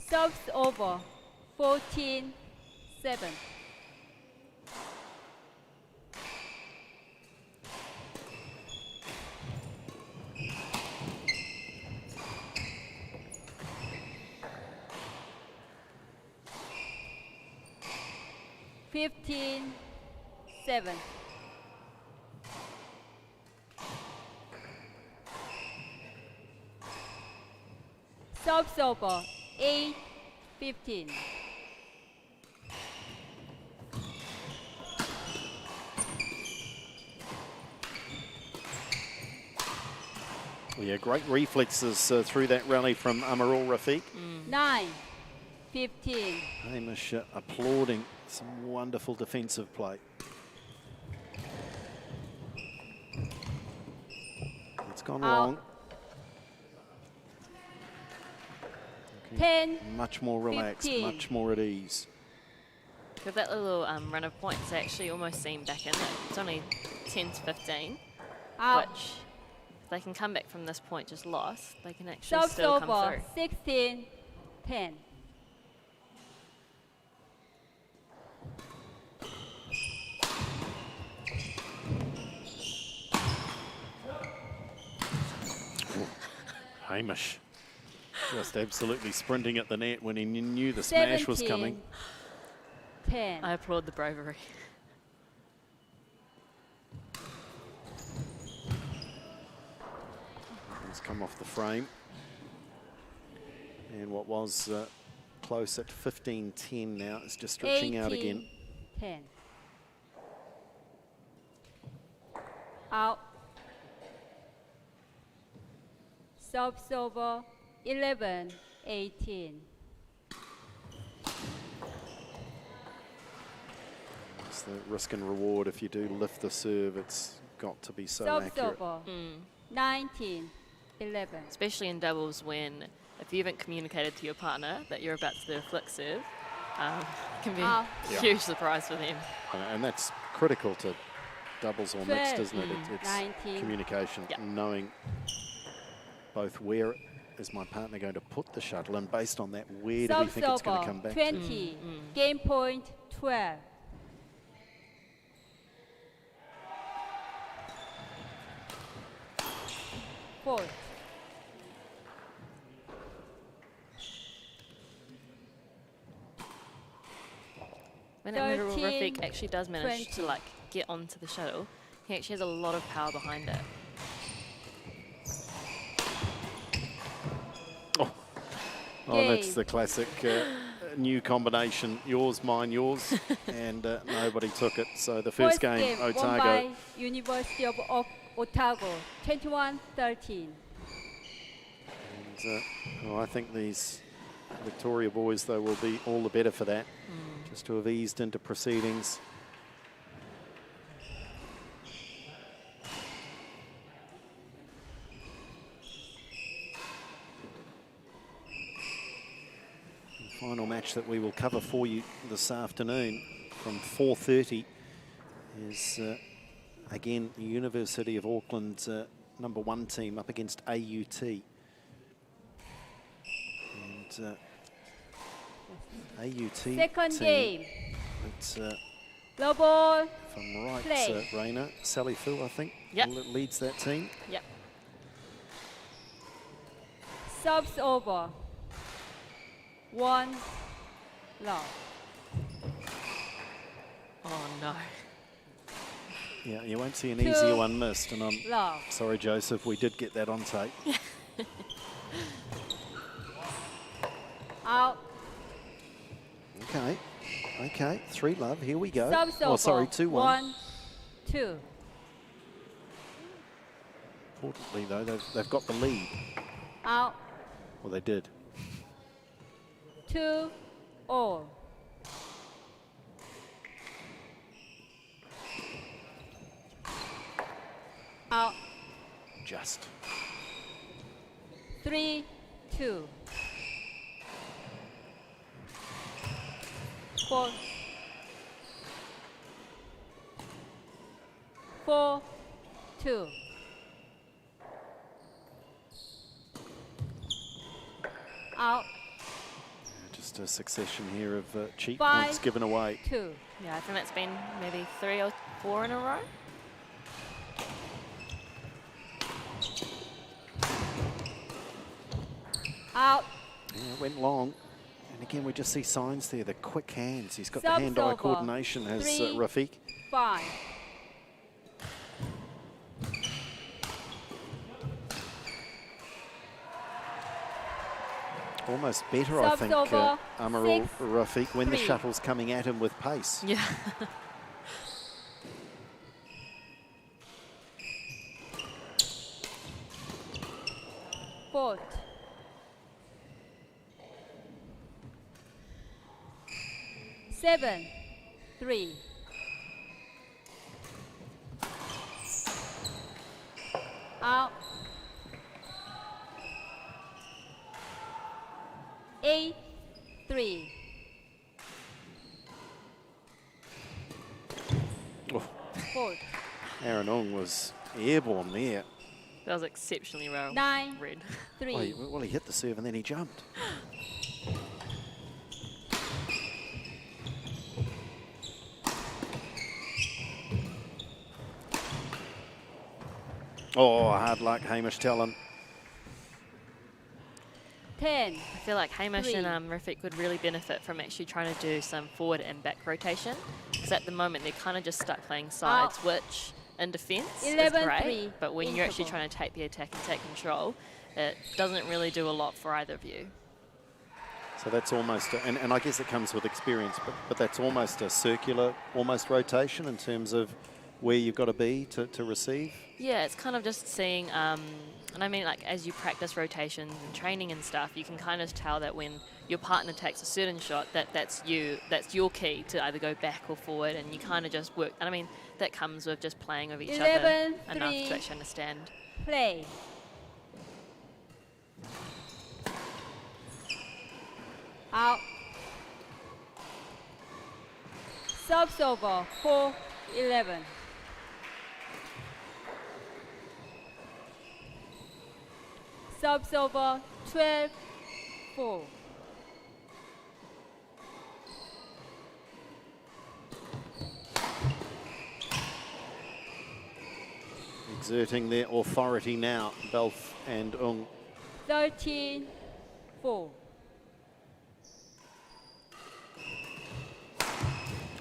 Serves over. 14-7. Fifteen, 7. Serves over. 8-15. Yeah, great reflexes through that rally from Amaral Rafiq. 9-15. Hamish applauding some wonderful defensive play. It's gone Out. wrong. Okay. 10, Much more relaxed, 15. much more at ease. With that little run of points, they actually almost seem back in it. It's only 10-15, out. which if they can come back from this point just lost, they can actually Serves still come over. through. 16-10. Hamish just absolutely sprinting at the net when he knew the smash was coming. 10. I applaud the bravery. He's come off the frame. And what was close at 15-10 now is just stretching out again. 10. Out. Serves over. 11-18. It's the risk and reward. If you do lift the serve, it's got to be so Serves accurate. over. 19-11. Especially in doubles when if you haven't communicated to your partner that you're about to do a flick serve, it can be Out. a huge surprise for them. And that's critical to doubles or mixed, isn't it? It's 19. communication, Yep. knowing both where is my partner going to put the shuttle, and based on that, where do we think it's going to come back 20. Game point 12. Fourth. When that middle 13, Rafik actually does manage 20. to like get onto the shuttle, he actually has a lot of power behind it. Oh, that's Game. the classic new combination, yours, mine, yours, and nobody took it. So the first game, won Otago. by University of Otago, 21-13. And, I think these Victoria boys, though, will be all the better for that, just to have eased into proceedings. The final match that we will cover for you this afternoon from 4:30 is again the University of Auckland's #1 team up against AUT. And AUT Second team, game. it's Low ball. if I'm right, Play. Raina, Sally Fu, I think, Yep. leads that team. Yep. Subs over. 1 love. Oh no. Yeah, you won't see an Two. easier one missed, and I'm Love. sorry, Joseph, we did get that on tape. Out. Okay, 3 love, here we go. Subs over. Oh, sorry, 2-1. 1, 2. Importantly, though, they've got the lead. Out. Well, they did. 2 all. Out. Just. 3, 2. 4. 4, 2. Out. Just a succession here of cheap 5, points given away. 2. Yeah, I think that's been maybe 3 or 4 in a row. Out. Yeah, it went long. And again, we just see signs there, the quick hands. He's got the Subs hand-eye over. coordination, has 3, Rafik. 5. Almost better, I Subs think, over. Amarul 6, Rafik, when the 3. shuttle's coming at him with pace. Yeah. Fourth. 7, 3. Out. 8, 3. Oh, Fourth. Aaron Ong was airborne there. That was exceptionally well 9, read. 3. Well, he hit the serve and then he jumped. Oh, hard luck, Hamish Talon. 10. I feel like Hamish 3. and Rafik would really benefit from actually trying to do some forward and back rotation. Because at the moment, they're kind of just stuck playing sides, which in defence is 11, great. 3. But when you're actually Interval. trying to take the attack and take control, it doesn't really do a lot for either of you. So that's almost, and I guess it comes with experience, but that's almost a circular, almost rotation in terms of where you've got to be to receive. Yeah, it's kind of just seeing, and I mean, like, as you practice rotations and training and stuff, you can kind of tell that when your partner takes a certain shot, that's your key to either go back or forward, and you kind of just work. And I mean, that comes with just playing with each 11, other enough 3. to actually understand. Play. Out. Subs over 4-11. Subs over 12-4. Exerting their authority now, Belf and Ung. 13-4.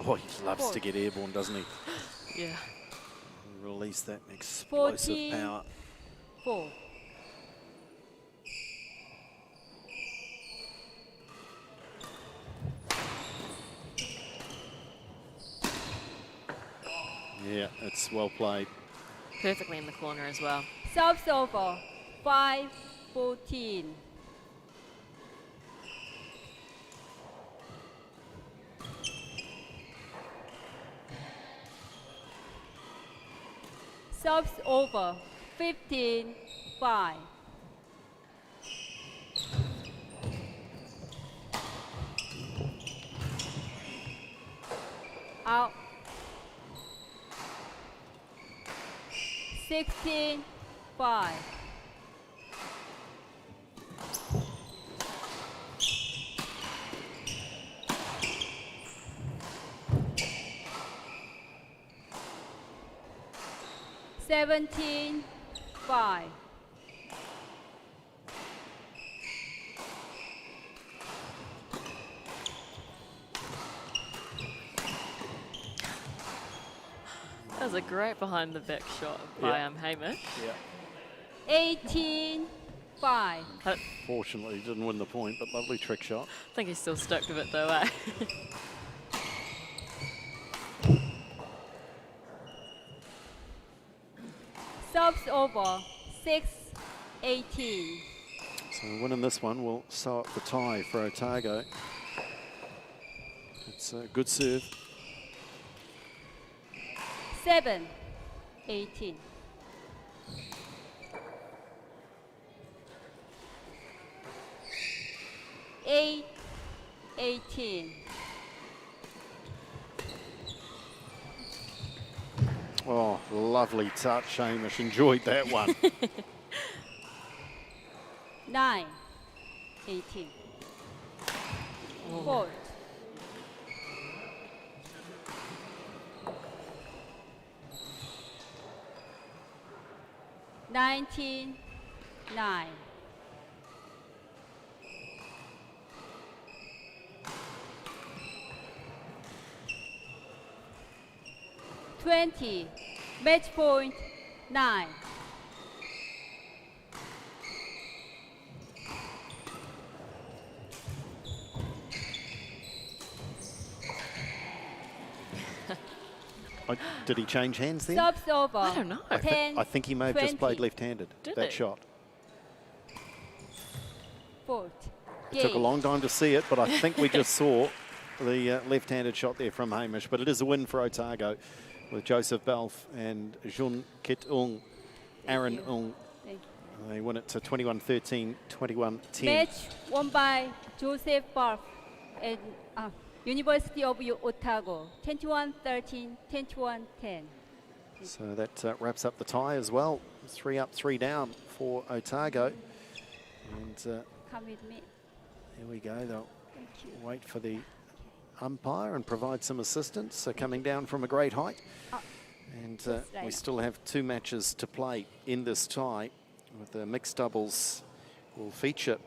Oh, he loves to get airborne, doesn't he? Yeah. Release that explosive 14. power. 4. Yeah, it's well played. Perfectly in the corner as well. Subs over 5-14. Subs over 15-5. Out. 16-5. Seventeen, 5. That was a great behind the back shot by Hamish. Yeah. 18-5. Fortunately, he didn't win the point, but lovely trick shot. I think he's still stoked with it though, eh? Subs over 6-18. So winning this one will sew up the tie for Otago. It's a good serve. 7-18. Eight, 18. Oh, lovely touch, Hamish. Enjoyed that one. 9, 18. Fourth. Nineteen, 9. Match point 9. Did he change hands then? Subs over. I don't know. I think he may have just 20. played left-handed, Did that he? shot. Fourth. It took a long time to see it, but I think we just saw the left-handed shot there from Hamish. But it is a win for Otago with Joseph Belf and Jun Kit Ung, Aaron Ung. Thank you. They win it to 21-13, 21-10. Match won by Joseph Barf and University of Otago. 21-13, 21-10. So that wraps up the tie as well. 3 up, 3 down for Otago. And Come with me. here we go. They'll Thank you. wait for the umpire and provide some assistance. Coming down from a great height. And we still have 2 matches to play in this tie, with the mixed doubles will feature.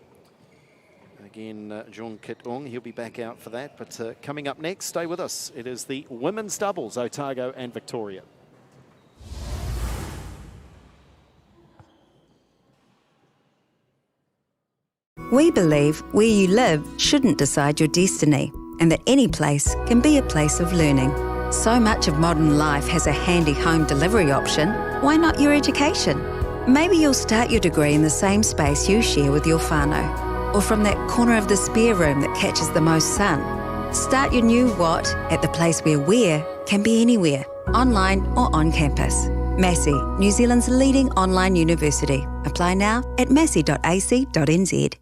Again, Jung Kit Ung, he'll be back out for that. But coming up next, stay with us. It is the women's doubles, Otago and Victoria. We believe where you live shouldn't decide your destiny, and that any place can be a place of learning. So much of modern life has a handy home delivery option. Why not your education? Maybe you'll start your degree in the same space you share with your whānau, or from that corner of the spare room that catches the most sun. Start your new what at the place where where can be anywhere, online or on campus. Massey, New Zealand's leading online university. Apply now at massey.ac.nz.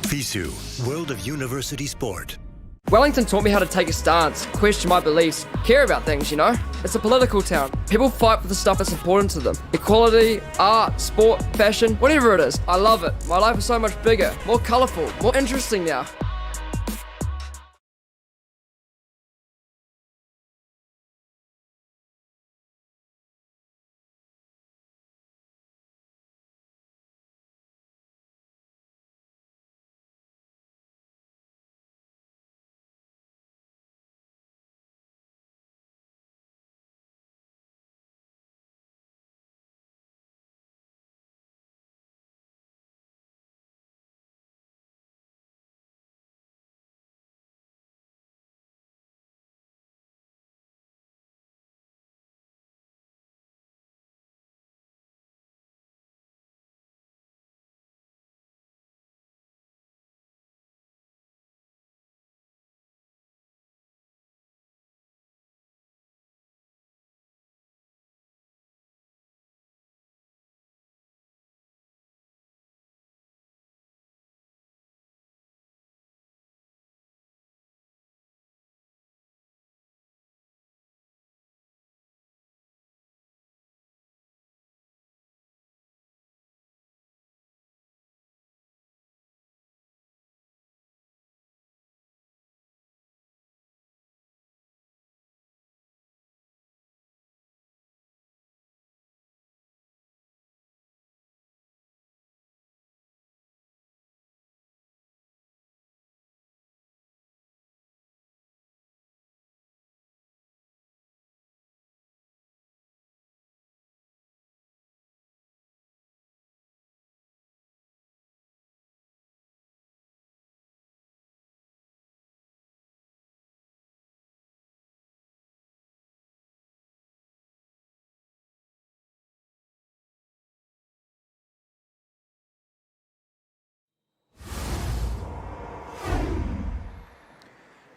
FISU, World of University Sport. Wellington taught me how to take a stance, question my beliefs, care about things, you know? It's a political town. People fight for the stuff that's important to them. Equality, art, sport, fashion, whatever it is. I love it. My life is so much bigger, more colourful, more interesting now.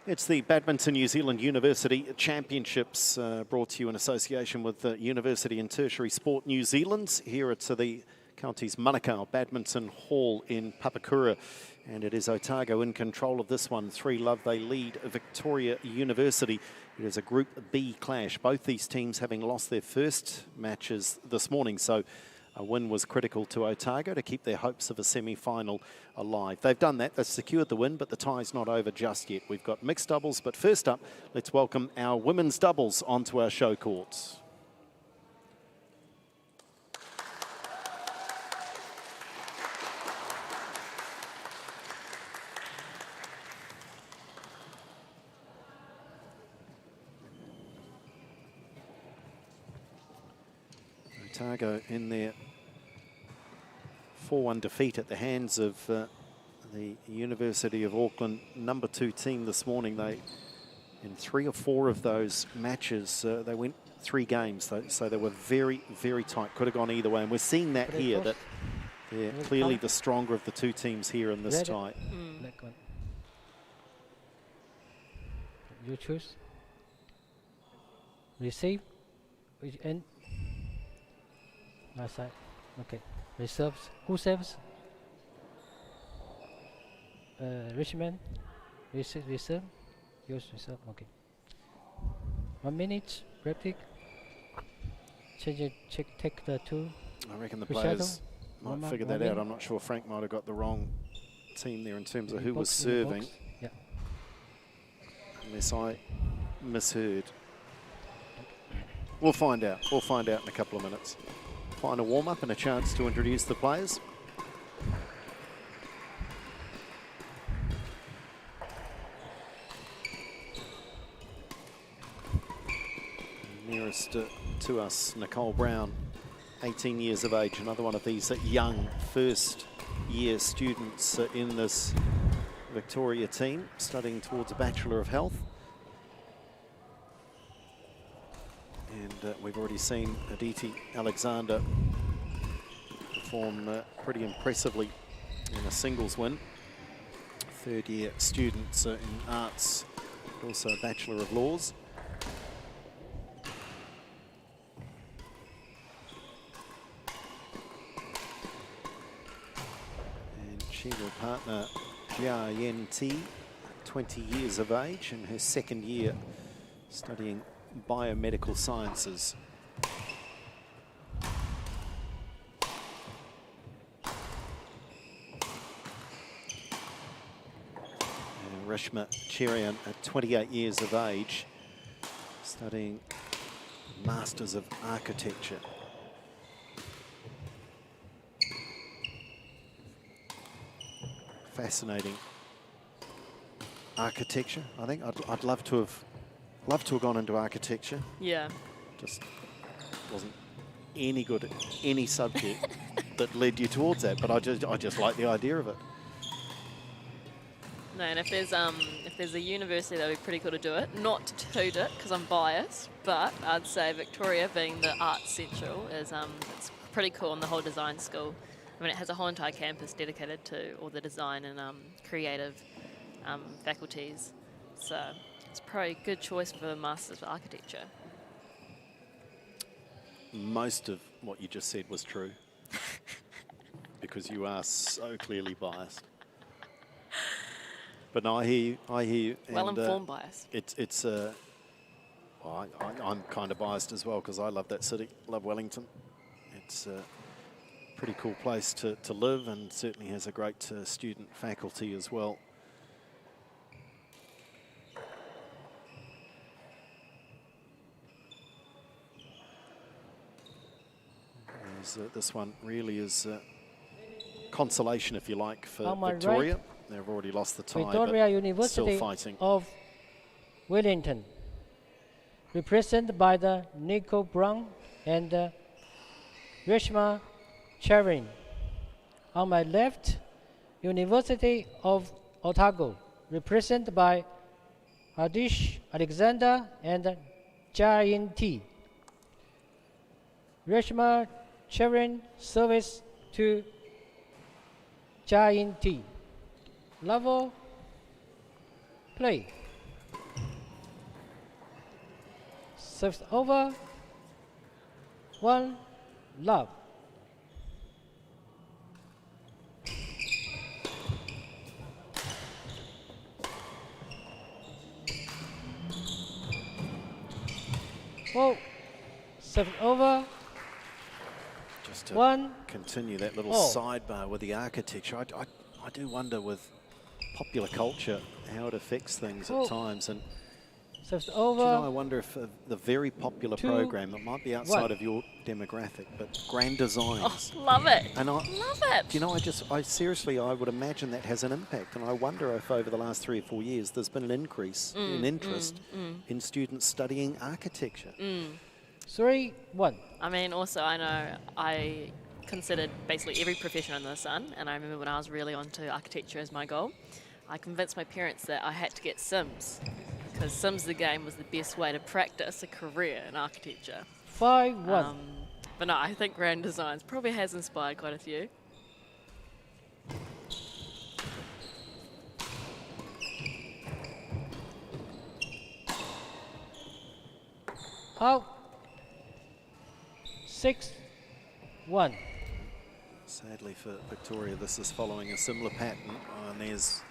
It's the Badminton New Zealand University Championships brought to you in association with the University and Tertiary Sport New Zealand. Here at the county's Manukau Badminton Hall in Papakura. And it is Otago in control of this one. 3-love, they lead Victoria University. It is a Group B clash. Both these teams having lost their first matches this morning. So a win was critical to Otago to keep their hopes of a semi-final alive. They've done that. They've secured the win, but the tie's not over just yet. We've got mixed doubles, but first up, let's welcome our women's doubles onto our show courts. Otago in their 4-1 defeat at the hands of the University of Auckland #2 team this morning. They, in 3 or 4 of those matches, they went 3 games, so they were very, very tight. Could have gone either way, and we're seeing that here, that they're clearly the stronger of the 2 teams here in this tie. You choose. Receive. And my side. Okay. Reserves. Who serves? Richmond. Reserve. Yours reserve. Okay. 1 minute. Replic. Check. Take the 2. I reckon the players might figure that out. I'm not sure. Frank might have got the wrong team there in terms of who was serving. Yeah. Unless I misheard. We'll find out. We'll find out in a couple of minutes. Final warm-up and a chance to introduce the players. Nearest to us, Nicole Brown, 18 years of age, another one of these young first-year students in this Victoria team, studying towards a Bachelor of Health. And we've already seen Aditi Alexander perform pretty impressively in a singles win. 3rd-year students in arts, but also a Bachelor of Laws. And she will partner Jia Yen T, 20 years of age, in her second year studying biomedical sciences. And Rishma Cherian, at 28 years of age, studying Masters of Architecture. Fascinating architecture. I think I'd love to have gone into architecture. Yeah. Just wasn't any good at any subject that led you towards that. But I just like the idea of it. No, and if there's a university that would be pretty cool to do it, not to toot it because I'm biased, but I'd say Victoria, being the arts central, is it's pretty cool on the whole design school. I mean, it has a whole entire campus dedicated to all the design and creative faculties. So it's probably a good choice for the Masters of Architecture. Most of what you just said was true, because you are so clearly biased. But no, I hear you. Well-informed bias. Well, I'm kind of biased as well, because I love that city, love Wellington. It's pretty cool place to live, and certainly has a great student faculty as well. This one really is consolation, if you like, for Victoria. Right. They've already lost the tie, Victoria but University still fighting. of Wellington, represented by the Nico Brown and Reshma Charin. On my left, University of Otago, represented by Adish Alexander and Jain T. Reshma Charin service to Jain T. Level, play. Serves over, 1 love. Oh, serves over. Just to 1 continue that little all. sidebar with the architecture, I do wonder with popular culture how it affects things at times. And serves do over. you know, I wonder if the very popular 2, program that might be outside 1. of your demographic, but Grand Designs. Oh, love it. And love it. Do you know, I seriously, I would imagine that has an impact. And I wonder if over the last 3 or 4 years, there's been an increase in interest in students studying architecture. 3, 1. I mean, also, I know I considered basically every profession under the sun, and I remember when I was really onto architecture as my goal, I convinced my parents that I had to get Sims, because Sims the game was the best way to practice a career in architecture. 5, 1. But no, I think Grand Designs probably has inspired quite a few. Out. 6, 1. Sadly for Victoria, this is following a similar pattern. And there's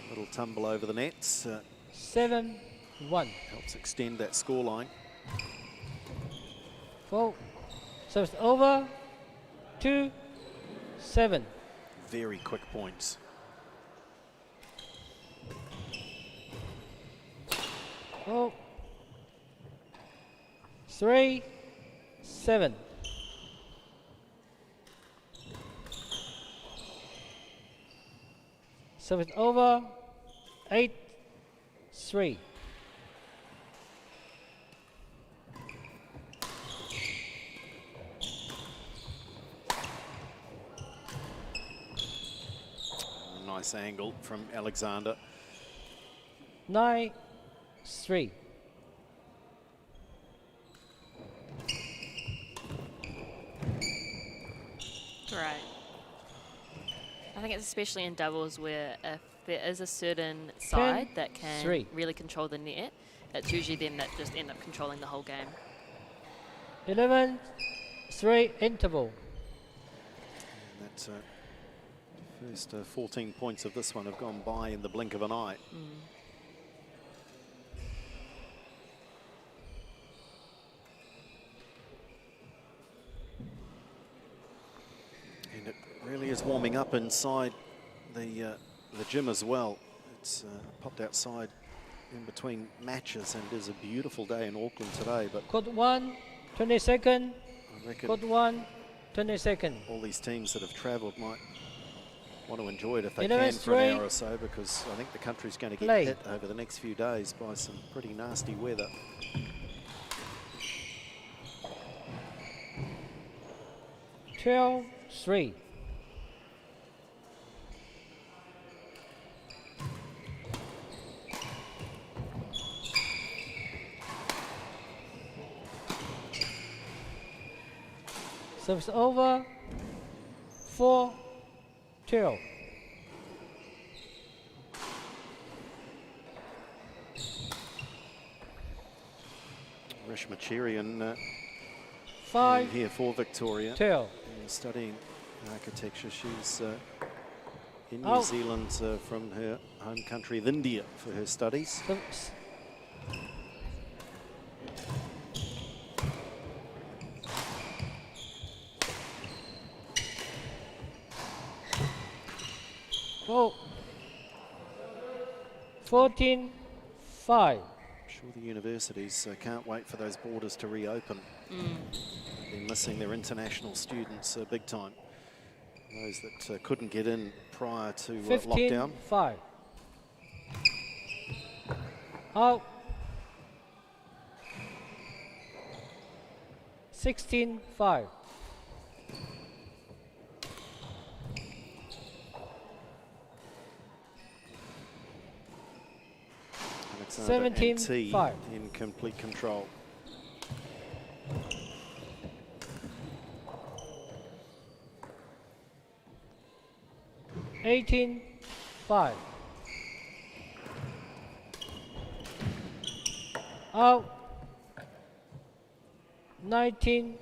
a little tumble over the nets. 7, 1. Helps extend that scoreline. 4. Serves over. 2, 7. Very quick points. 4, 3, 7. Service over. 8, 3. Nice angle from Alexander. 9, 3. Right. I think it's especially in doubles where if there is a certain side that can 3. really control the net, it's usually them that just end up controlling the whole game. 11, 3 interval. And that's First 14 points of this one have gone by in the blink of an eye. And it really is warming up inside the gym as well. It's popped outside in between matches, and it is a beautiful day in Auckland today. But Court 1, 20 seconds. I reckon Court 1, 20 seconds. all these teams that have travelled might want to enjoy it if they 11 can for an straight. hour or so, because I think the country's going to get Play. hit over the next few days by some pretty nasty weather. Twelve, 3. Service over. 4, 12. Rishmacherian 5, here for Victoria. 12. Studying architecture. She's in New Out. Zealand from her home country of India for her studies. Service. Oh. 14, 5. I'm sure the universities can't wait for those borders to reopen. They've been missing their international students big time. Those that couldn't get in prior to 15, lockdown. 5. Out. 16, 5. Alexander 17, and T 5. in complete control. Eighteen, 5. Out. 19,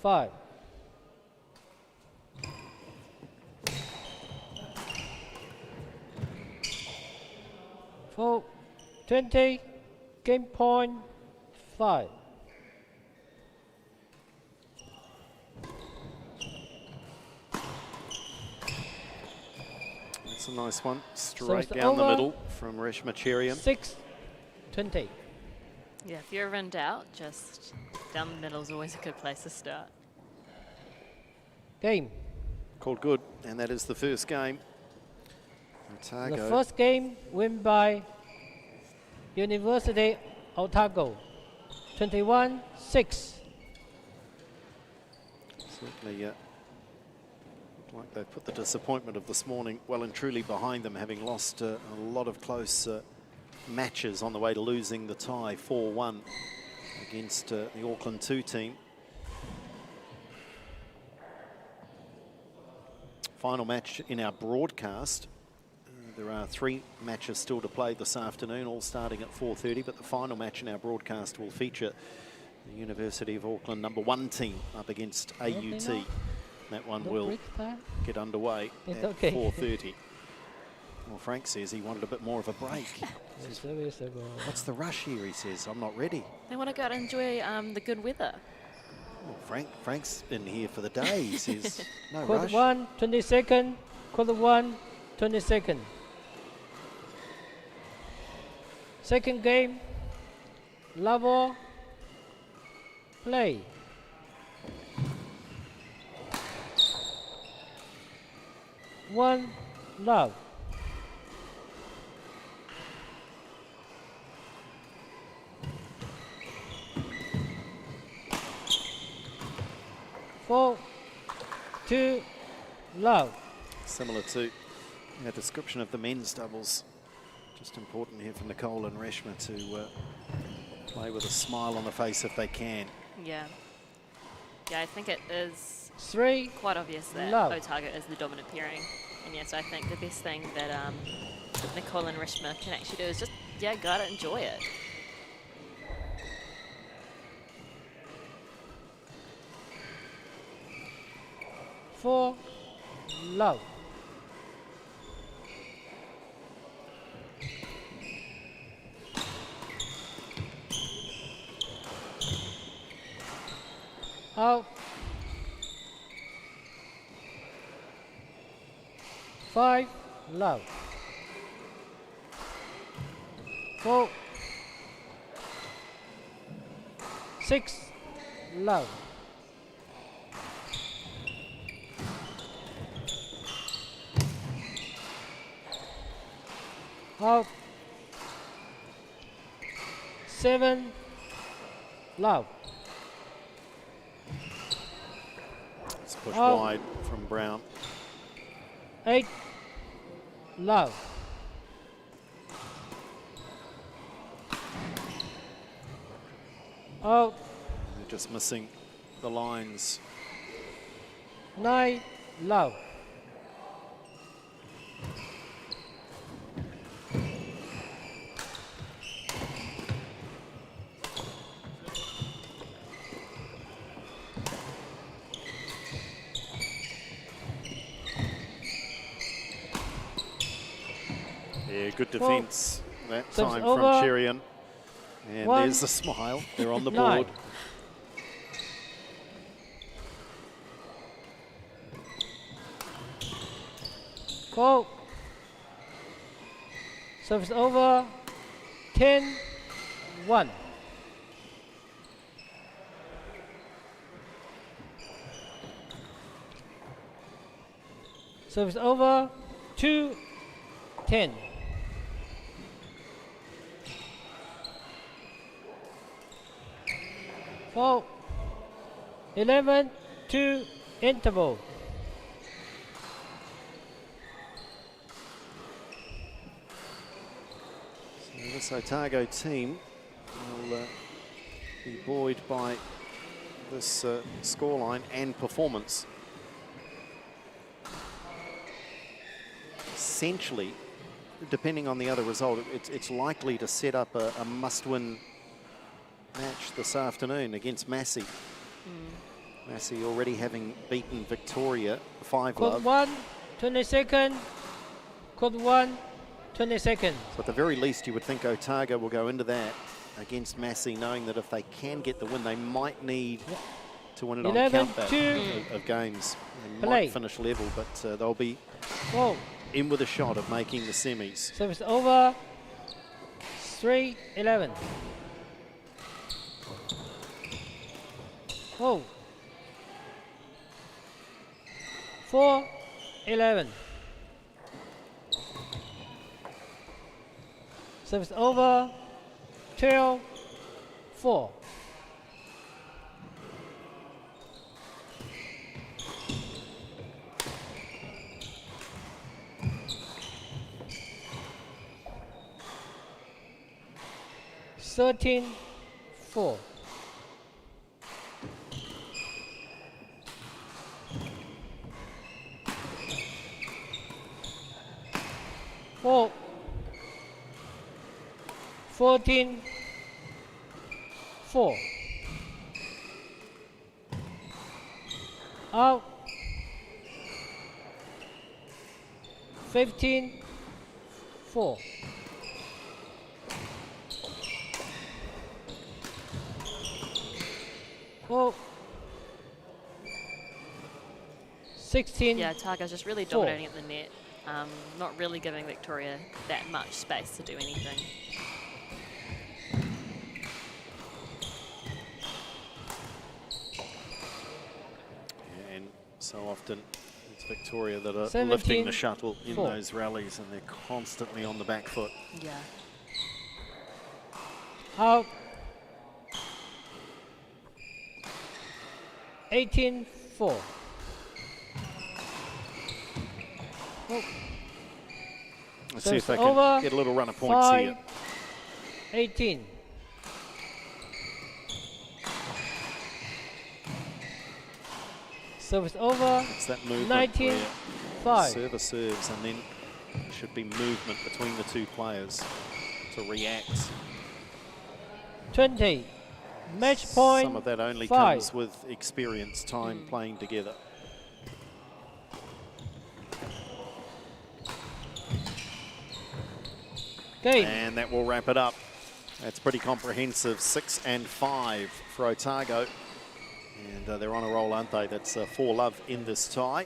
5. For 20, game point 5. That's a nice one. Straight it's down the over. middle from Rishmacherian. 6, 20. Yeah, if you're ever in doubt, just down the middle is always a good place to start. Game. Called good, and that is the first game. Otago. The first game win by University Otago. 21-6. Certainly look like they've put the disappointment of this morning well and truly behind them, having lost a lot of close matches on the way to losing the tie 4-1 against the Auckland 2 team. Final match in our broadcast. There are 3 matches still to play this afternoon, all starting at 4:30, but the final match in our broadcast will feature the University of Auckland #1 team up against AUT. That one will get underway It's at okay. 4:30. Well, Frank says he wanted a bit more of a break. What's the rush here, he says. I'm not ready. They want to go out and enjoy the good weather. Well, Frank's been here for the day, he says. No Quarter rush. 1, 20 seconds. Quarter 1, 20 seconds. Second game. Level. Play. One love. Four, 2, love. Similar to a description of the men's doubles. Just important here for Nicole and Reshma to play with a smile on the face if they can. Yeah. Yeah, I think it is 3, quite obvious that love. Otago is the dominant pairing. And yes, I think the best thing that Nicole and Rishma can actually do is just, yeah, go out and enjoy it. Four, love. Out. 5, love. 4, 6, love. Out. 7, love. It's pushed Out. wide from Brown. 8, love. Out. They're just missing the lines. 9, love. Yeah, good defence that Serves time over. from Cherian. And 1, there's the smile. They're on the 9. board. Four. Service over. 10, 1. Service over. 2, 10. Four. 11, 2, interval. So this Otago team will be buoyed by this scoreline and performance. Essentially, depending on the other result, it's likely to set up a must-win match this afternoon against Massey. Massey already having beaten Victoria 5 Code love. 1, 22nd. Code 1, 22nd. So at the very least, you would think Otago will go into that against Massey, knowing that if they can get the win, they might need to win it on 11, countback 2. of games. They Play. might finish level, but they'll be 4. in with a shot of making the semis. Service over. 3, 11. Oh. 4, 11. Service over. 12, 4. Thirteen, 4. Four. 14, 4. Out. 15, 4. Oh. 16. Yeah, Otago's just really 4. dominating at the net. Not really giving Victoria that much space to do anything. And so often it's Victoria that are 17, lifting the shuttle in 4. those rallies, and they're constantly on the back foot. Yeah. Out. 18, 4. Oh. Let's see if they Service over. can get a little run of points 5, here. 18. Service over. It's that movement 19, where 5. server serves, and then there should be movement between the two players to react. 20. Match point. Some of that only 5. comes with experience, time playing together. Game. And that will wrap it up. That's pretty comprehensive. 6 and 5 for Otago. And they're on a roll, aren't they? That's 4-love in this tie.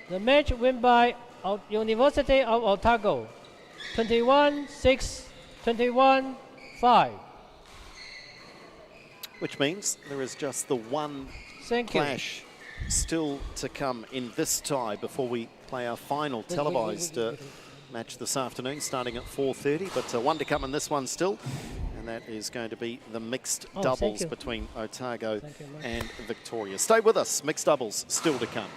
The match win by University of Otago, 21-6, 21-5. Which means there is just the one Thank you. clash still to come in this tie before we play our final televised match this afternoon, starting at 4:30. But one to come in this one still, and that is going to be the mixed doubles between Otago and Victoria. Stay with us. Mixed doubles still to come.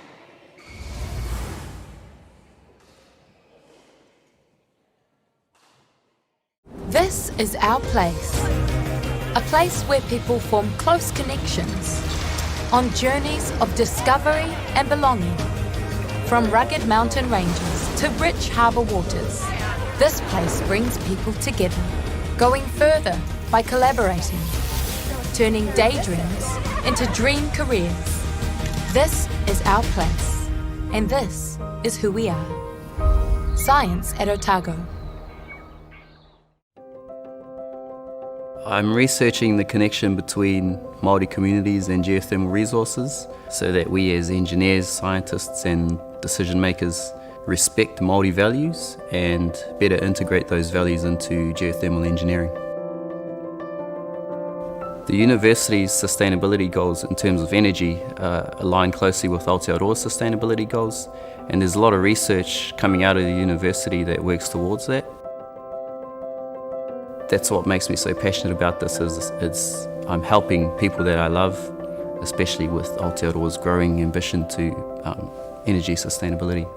This is our place. A place where people form close connections on journeys of discovery and belonging. From rugged mountain ranges to rich harbour waters, this place brings people together, going further by collaborating, turning daydreams into dream careers. This is our place, and this is who we are. Science at Otago. I'm researching the connection between Māori communities and geothermal resources so that we as engineers, scientists and decision makers respect Māori values and better integrate those values into geothermal engineering. The university's sustainability goals in terms of energy align closely with Aotearoa's sustainability goals, and there's a lot of research coming out of the university that works towards that. That's what makes me so passionate about this, is I'm helping people that I love, especially with Aotearoa's growing ambition to energy sustainability.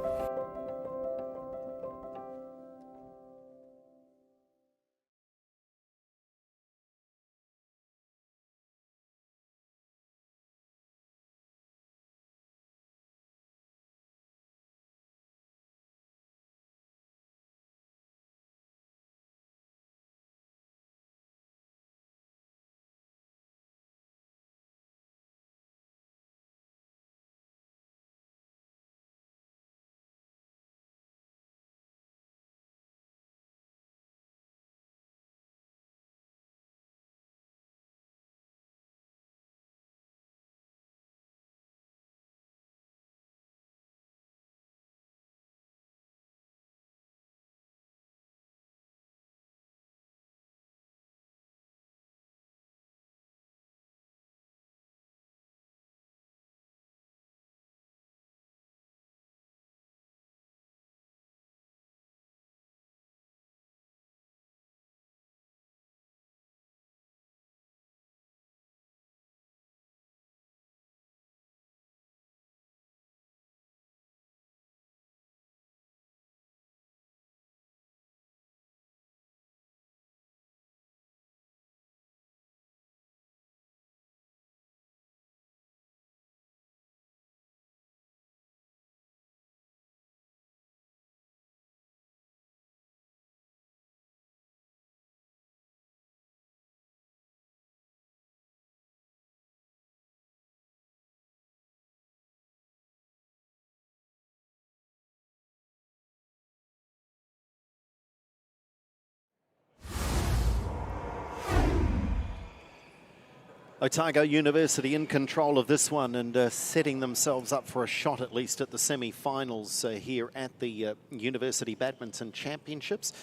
Otago University in control of this one and setting themselves up for a shot at least at the semi-finals here at the University Badminton Championships.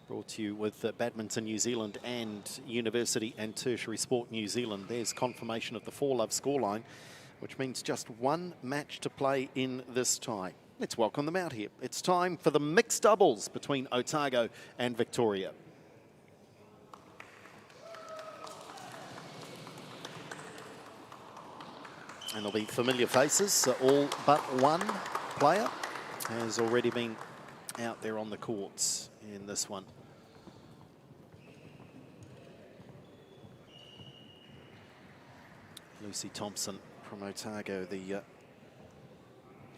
Brought to you with Badminton New Zealand and University and Tertiary Sport New Zealand. There's confirmation of the 4-love scoreline, which means just one match to play in this tie. Let's welcome them out here. It's time for the mixed doubles between Otago and Victoria. And there'll be familiar faces. All but one player has already been out there on the courts in this one. Lucy Thompson from Otago, the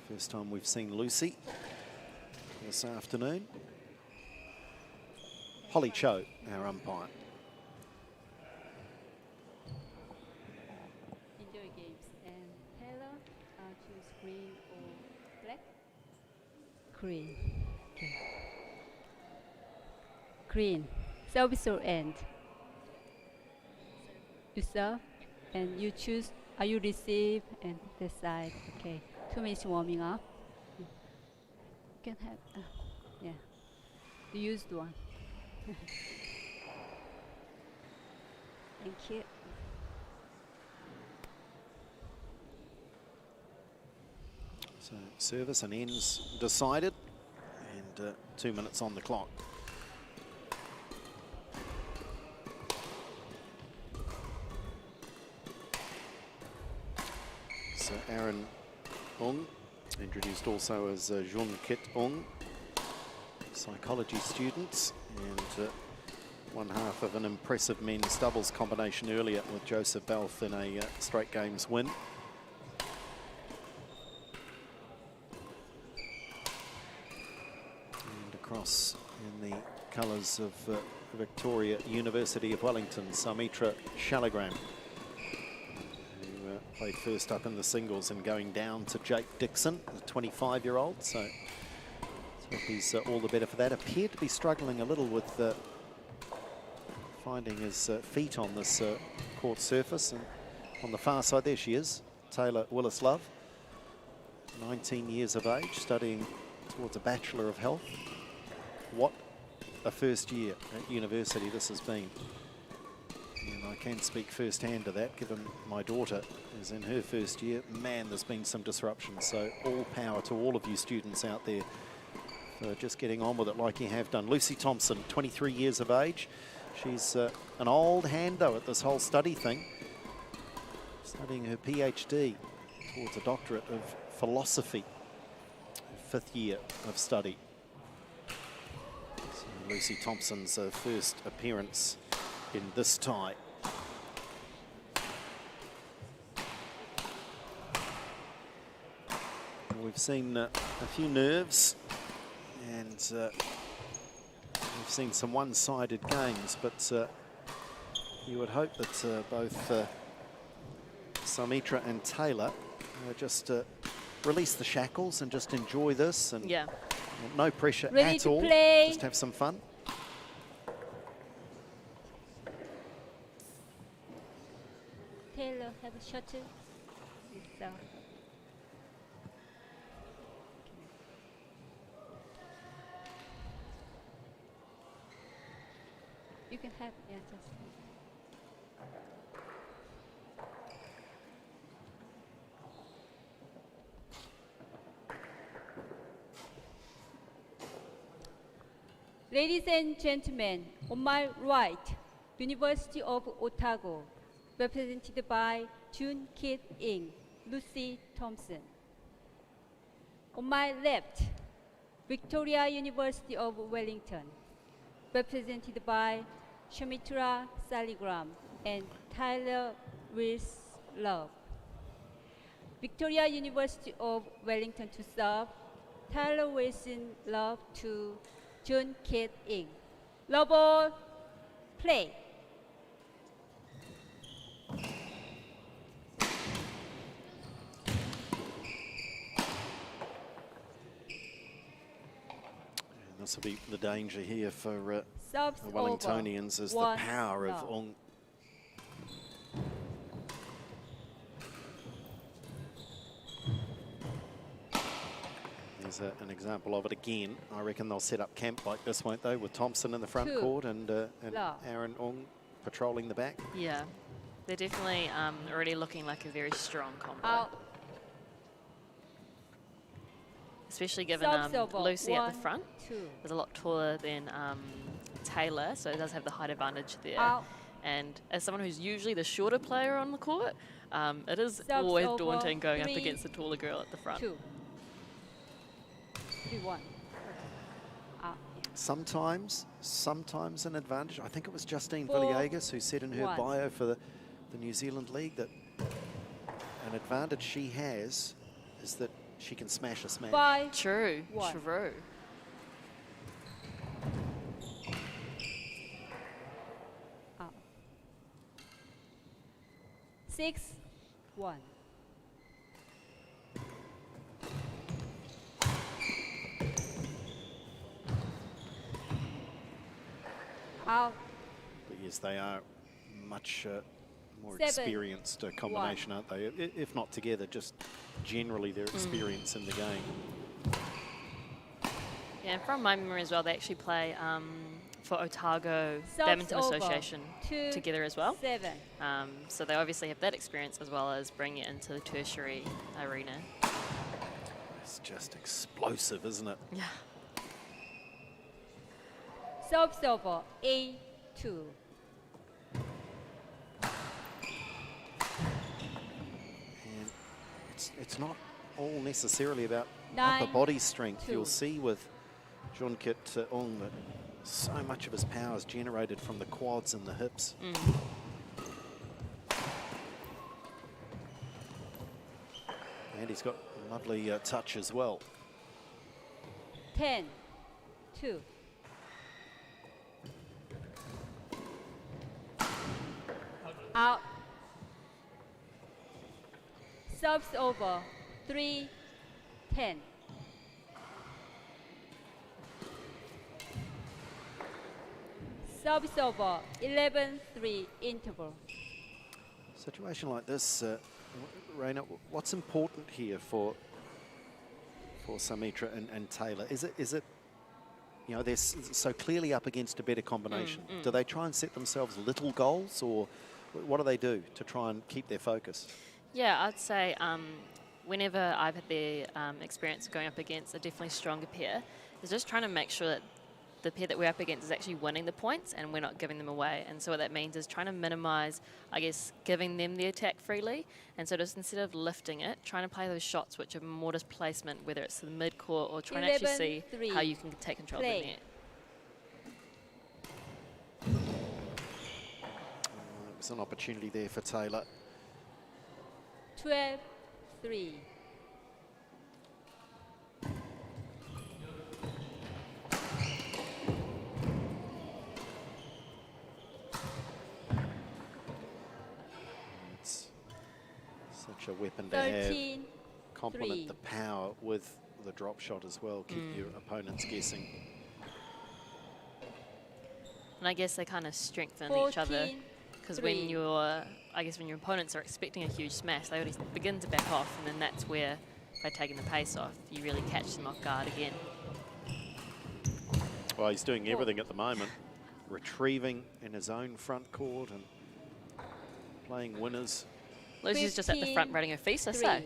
first time we've seen Lucy this afternoon. Holly Cho, our umpire. Green. Okay. Green. Service or end. You serve and you choose Are you receive and this side? Okay. 2 minutes warming up. You can have, yeah, the used one. Thank you. So service and ends decided, and 2 minutes on the clock. So Aaron Ong, introduced also as Jun Kit Ong, psychology students, and one half of an impressive men's doubles combination earlier with Joseph Balfe in a straight games win. And across in the colours of Victoria University of Wellington, Samitra Shalagram, who played first up in the singles and going down to Jake Dixon, the 25-year-old. So hope he's all the better for that. Appeared to be struggling a little with finding his feet on this court surface. And on the far side, there she is, Taylor Willis-Love, 19 years of age, studying towards a Bachelor of Health. What a first year at university this has been. And I can speak firsthand to that, given my daughter is in her first year. Man, there's been some disruption. So all power to all of you students out there for just getting on with it like you have done. Lucy Thompson, 23 years of age. She's an old hand, though, at this whole study thing. Studying her PhD towards a doctorate of philosophy. Her 5th year of study. So Lucy Thompson's first appearance in this tie. We've seen a few nerves, and we've seen some one-sided games, but you would hope that both Samitra and Taylor just release the shackles and just enjoy this, and no pressure at all, just have some fun. Taylor, have a shuttle. So. You can have, yeah, just. Ladies and gentlemen, on my right, University of Otago, represented by Jun Kit Ing, Lucy Thompson. On my left, Victoria University of Wellington, represented by Shamitra Saligram and Tyler Willis-Love. Victoria University of Wellington to serve, Tyler Wilson-Love to Jun Kit Ing. Love all, play. This will be the danger here for the Subs Wellingtonians, is the power of Ong. There's an example of it again. I reckon they'll set up camp like this, won't they, with Thompson in the front court and Aaron Ong patrolling the back. Yeah, they're definitely already looking like a very strong combo. Especially given Lucy at the front is a lot taller than Taylor, so it does have the height advantage there. And as someone who's usually the shorter player on the court, it is always daunting going up against the taller girl at the front. 3-1. Sometimes an advantage. I think it was Justine Villegas who said in her bio for the New Zealand League that an advantage she has is that she can smash a smash. True. 6-1. But yes, they are much more 7, experienced combination, aren't they? If not together, just generally their experience in the game. Yeah, and from my memory as well, they actually play for Otago Subs Badminton over. Association 2, together as well. 7. So they obviously have that experience as well as bringing it into the tertiary arena. It's just explosive, isn't it? Yeah. Subs over 8-2. And it's not all necessarily about 9, upper body strength. 2. You'll see with Junkit Ong that so much of his power is generated from the quads and the hips. And he's got a lovely touch as well. 10-2. Out. Subs over 3-10. Subs over 11-3 interval. Situation like this, Raina, what's important here for Samitra and Taylor? Is it you know, they're so clearly up against a better combination. Do they try and set themselves little goals, or what do they do to try and keep their focus? Yeah, I'd say whenever I've had the experience of going up against a definitely stronger pair, is just trying to make sure that the pair that we're up against is actually winning the points and we're not giving them away. And so what that means is trying to minimize, I guess, giving them the attack freely. And so just instead of lifting it, trying to play those shots which are more displacement, whether it's the mid-court or trying to actually see how you can take control of the net. There's an opportunity there for Taylor. 12-3. It's such a weapon to have. Complement 3. the power with the drop shot as well. Keep your opponents guessing. And I guess they kind of strengthen each other. Because when you're, I guess when your opponents are expecting a huge smash, they already begin to back off, and then that's where, by taking the pace off, you really catch them off guard again. Well, he's doing everything at the moment. Retrieving in his own front court and playing winners. Lucy's just at the front running her feast, I say.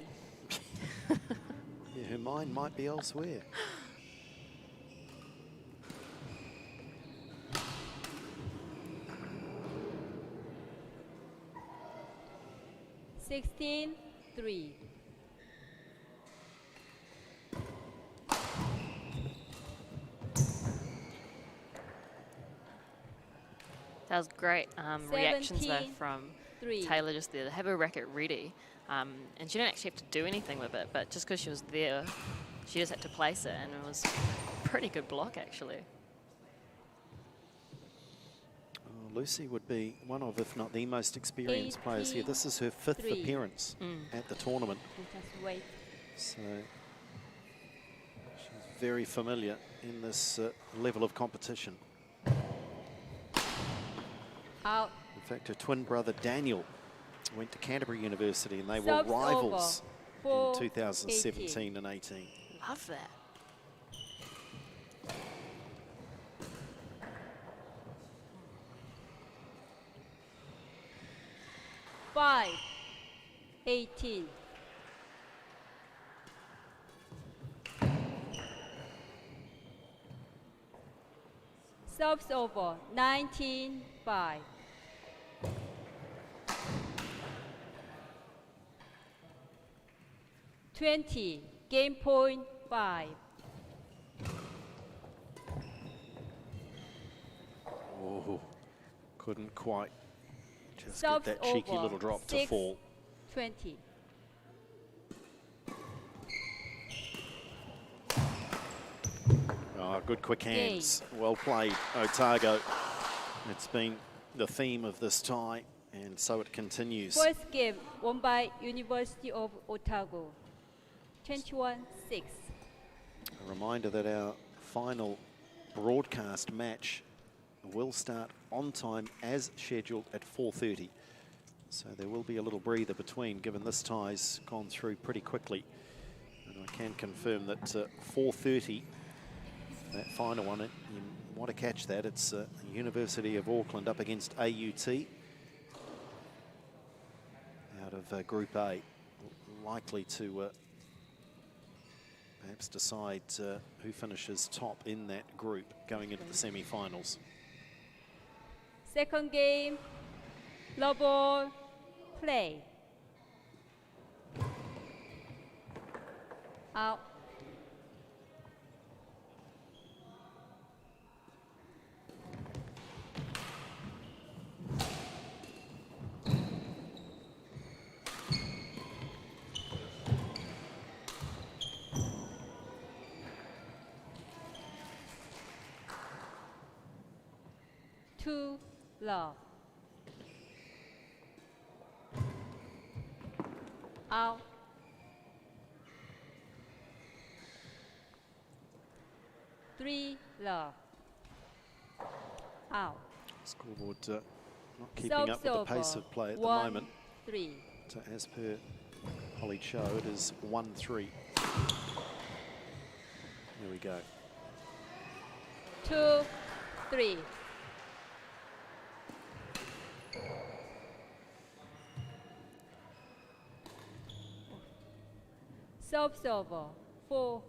Yeah, her mind might be elsewhere. 16-3. That was great reactions though from Taylor just there to have her racket ready. And she didn't actually have to do anything with it, but just because she was there, she just had to place it, and it was a pretty good block actually. Lucy would be one of, if not the most experienced players here. This is her 5th appearance at the tournament. So she's very familiar in this level of competition. Out. In fact, her twin brother Daniel went to Canterbury University, and they were rivals in 2017 and 18. Love that. Five, 18. Subs over 19-5. 20. Game point 5. Oh, couldn't quite just Subs get that cheeky over. little drop 6, to fall. 20. Oh, good quick hands. Well played, Otago. It's been the theme of this tie, and so it continues. First game won by University of Otago. 21-6. A reminder that our final broadcast match will start on time as scheduled at 4:30. So there will be a little breather between, given this tie's gone through pretty quickly. And I can confirm that 4:30, that final one, you want to catch that. It's University of Auckland up against AUT out of Group A, likely to perhaps decide who finishes top in that group going into the semi-finals. Second game, low ball, play. Out. Two, love. Out. Three, love. Out. Scoreboard not keeping up with the pace of play at the moment. 1-3. So as per Holly Cho, it is 1-3. Here we go. 2-3. Serves over. 4-2.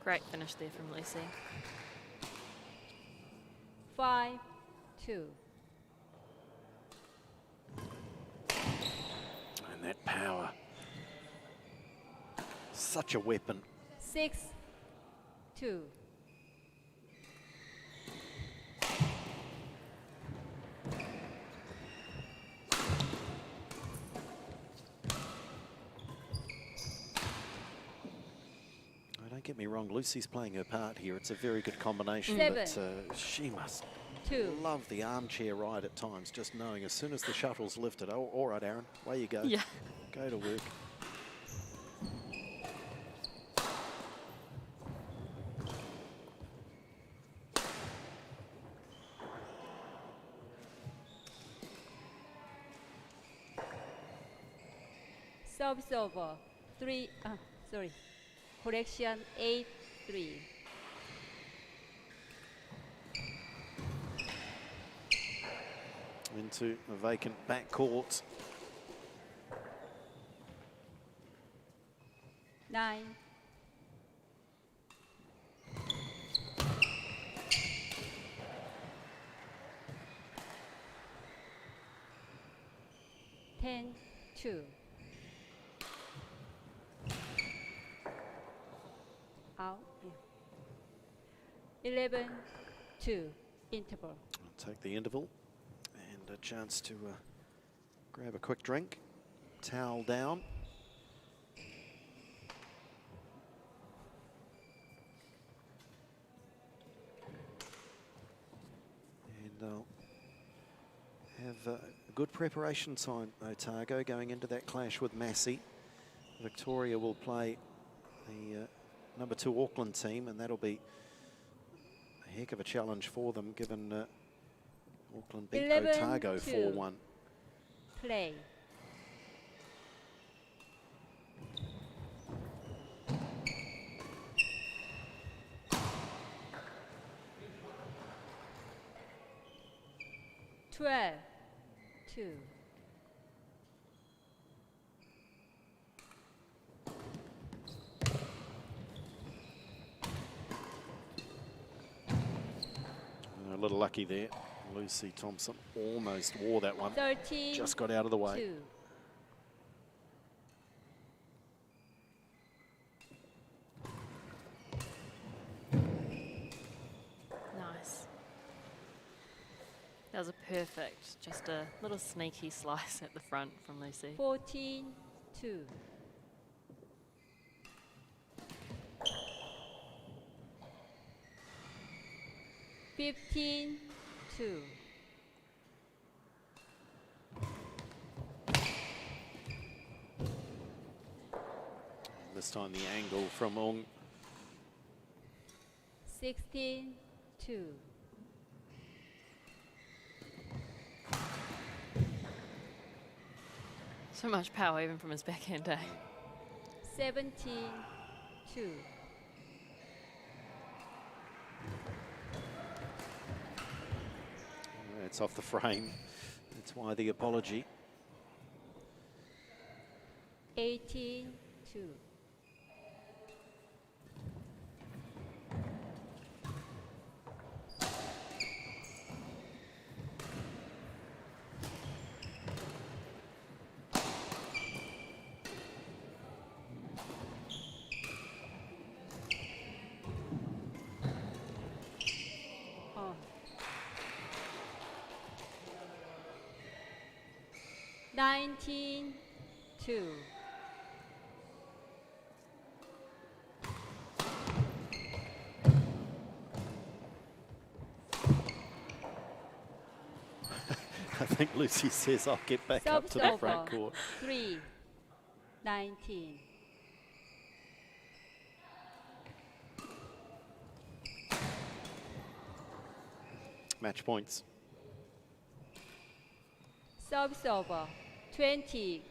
Great finish there from Lucy. 5-2. And that power. Such a weapon. 6-2. Don't get me wrong, Lucy's playing her part here. It's a very good combination, 7, but she must 2. love the armchair ride at times, just knowing as soon as the shuttle's lifted, oh, all right, Aaron, away you go. Yeah. Go to work. Serves over. 3, sorry. Correction, 8-3. Into a vacant backcourt. 9. Ten, 2. Out. Yeah. 11-2. Interval. I'll take the interval and a chance to grab a quick drink. Towel down. And I'll have a good preparation time, Otago, going into that clash with Massey. Victoria will play the number 2 Auckland team, and that'll be a heck of a challenge for them, given Auckland beat Otago 4-1. Play. Twelve, 2. A little lucky there. Lucy Thompson almost wore that one. 13, just got out of the way. 2. Nice. That was a perfect, just a little sneaky slice at the front from Lucy. 14-2. 15-2. This time the angle from Ong 16-2. So much power even from his backhand, eh? 17-2. It's off the frame. That's why the apology. 18-2. Oh. 19-2. I think Lucy says I'll get back up to the front court. 3-19. Match points. Service over. 20.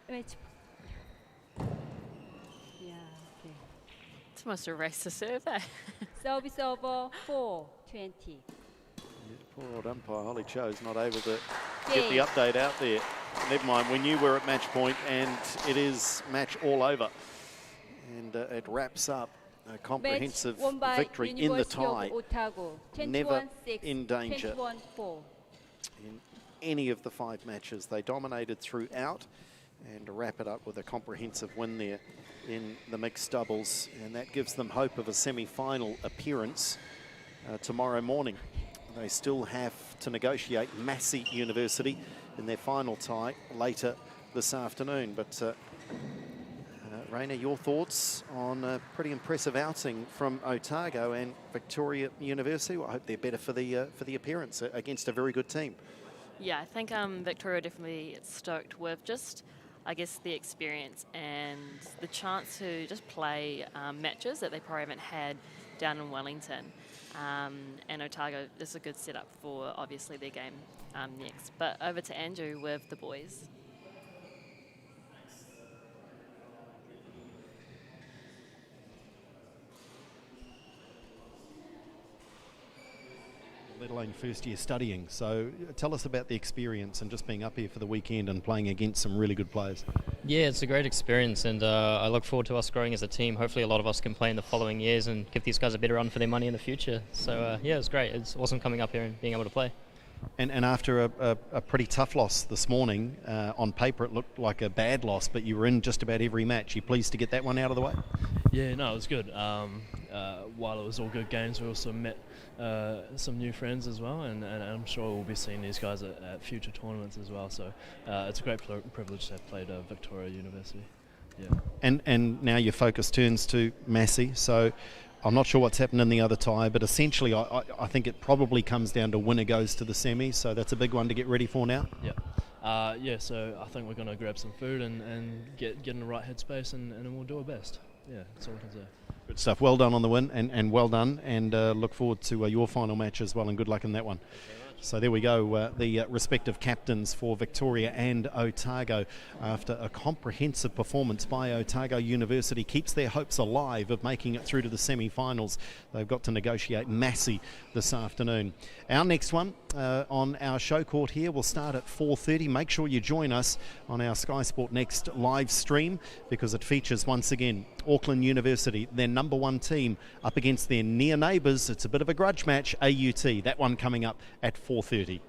Match. Yeah, okay. It's almost a race to serve, eh? Service over. 4-20. Poor old umpire Holly Cho's not able to get the update out there. Never mind, we knew we're at match point and it is match all over. And it wraps up a comprehensive victory in the tie. Otago, Never in danger 21-4. in any of the 5 matches. They dominated throughout, and to wrap it up with a comprehensive win there in the mixed doubles, and that gives them hope of a semi-final appearance tomorrow morning. They still have to negotiate Massey University in their final tie later this afternoon. But Raina, your thoughts on a pretty impressive outing from Otago and Victoria University? Well, I hope they're better for the appearance against a very good team. Yeah, I think Victoria definitely stoked with just, I guess, the experience and the chance to just play matches that they probably haven't had down in Wellington. And Otago is a good setup for, obviously, their game next. But over to Andrew with the boys. Let alone first year studying. So tell us about the experience and just being up here for the weekend and playing against some really good players. Yeah, it's a great experience, and I look forward to us growing as a team. Hopefully a lot of us can play in the following years and give these guys a better run for their money in the future. So yeah, it's great. It's awesome coming up here and being able to play. And after a pretty tough loss this morning, on paper it looked like a bad loss, but you were in just about every match. You pleased to get that one out of the way? Yeah, no, it was good. While it was all good games, we also met some new friends as well, and I'm sure we'll be seeing these guys at future tournaments as well. So it's a great privilege to have played Victoria University. Yeah. And now your focus turns to Massey. So I'm not sure what's happened in the other tie, but essentially I think it probably comes down to winner goes to the semi. So that's a big one to get ready for now. Yeah. Yeah. So I think we're going to grab some food and get in the right headspace, and we'll do our best. Yeah, that's all I can say. Good stuff. Well done on the win, and well done, and look forward to your final match as well, and good luck in that one. So there we go, the respective captains for Victoria and Otago after a comprehensive performance by Otago University keeps their hopes alive of making it through to the semi-finals. They've got to negotiate Massey this afternoon. Our next one on our show court here will start at 4:30. Make sure you join us on our Sky Sport Next live stream because it features once again Auckland University, their number 1 team, up against their near neighbours. It's a bit of a grudge match, AUT. That one coming up at 4:30.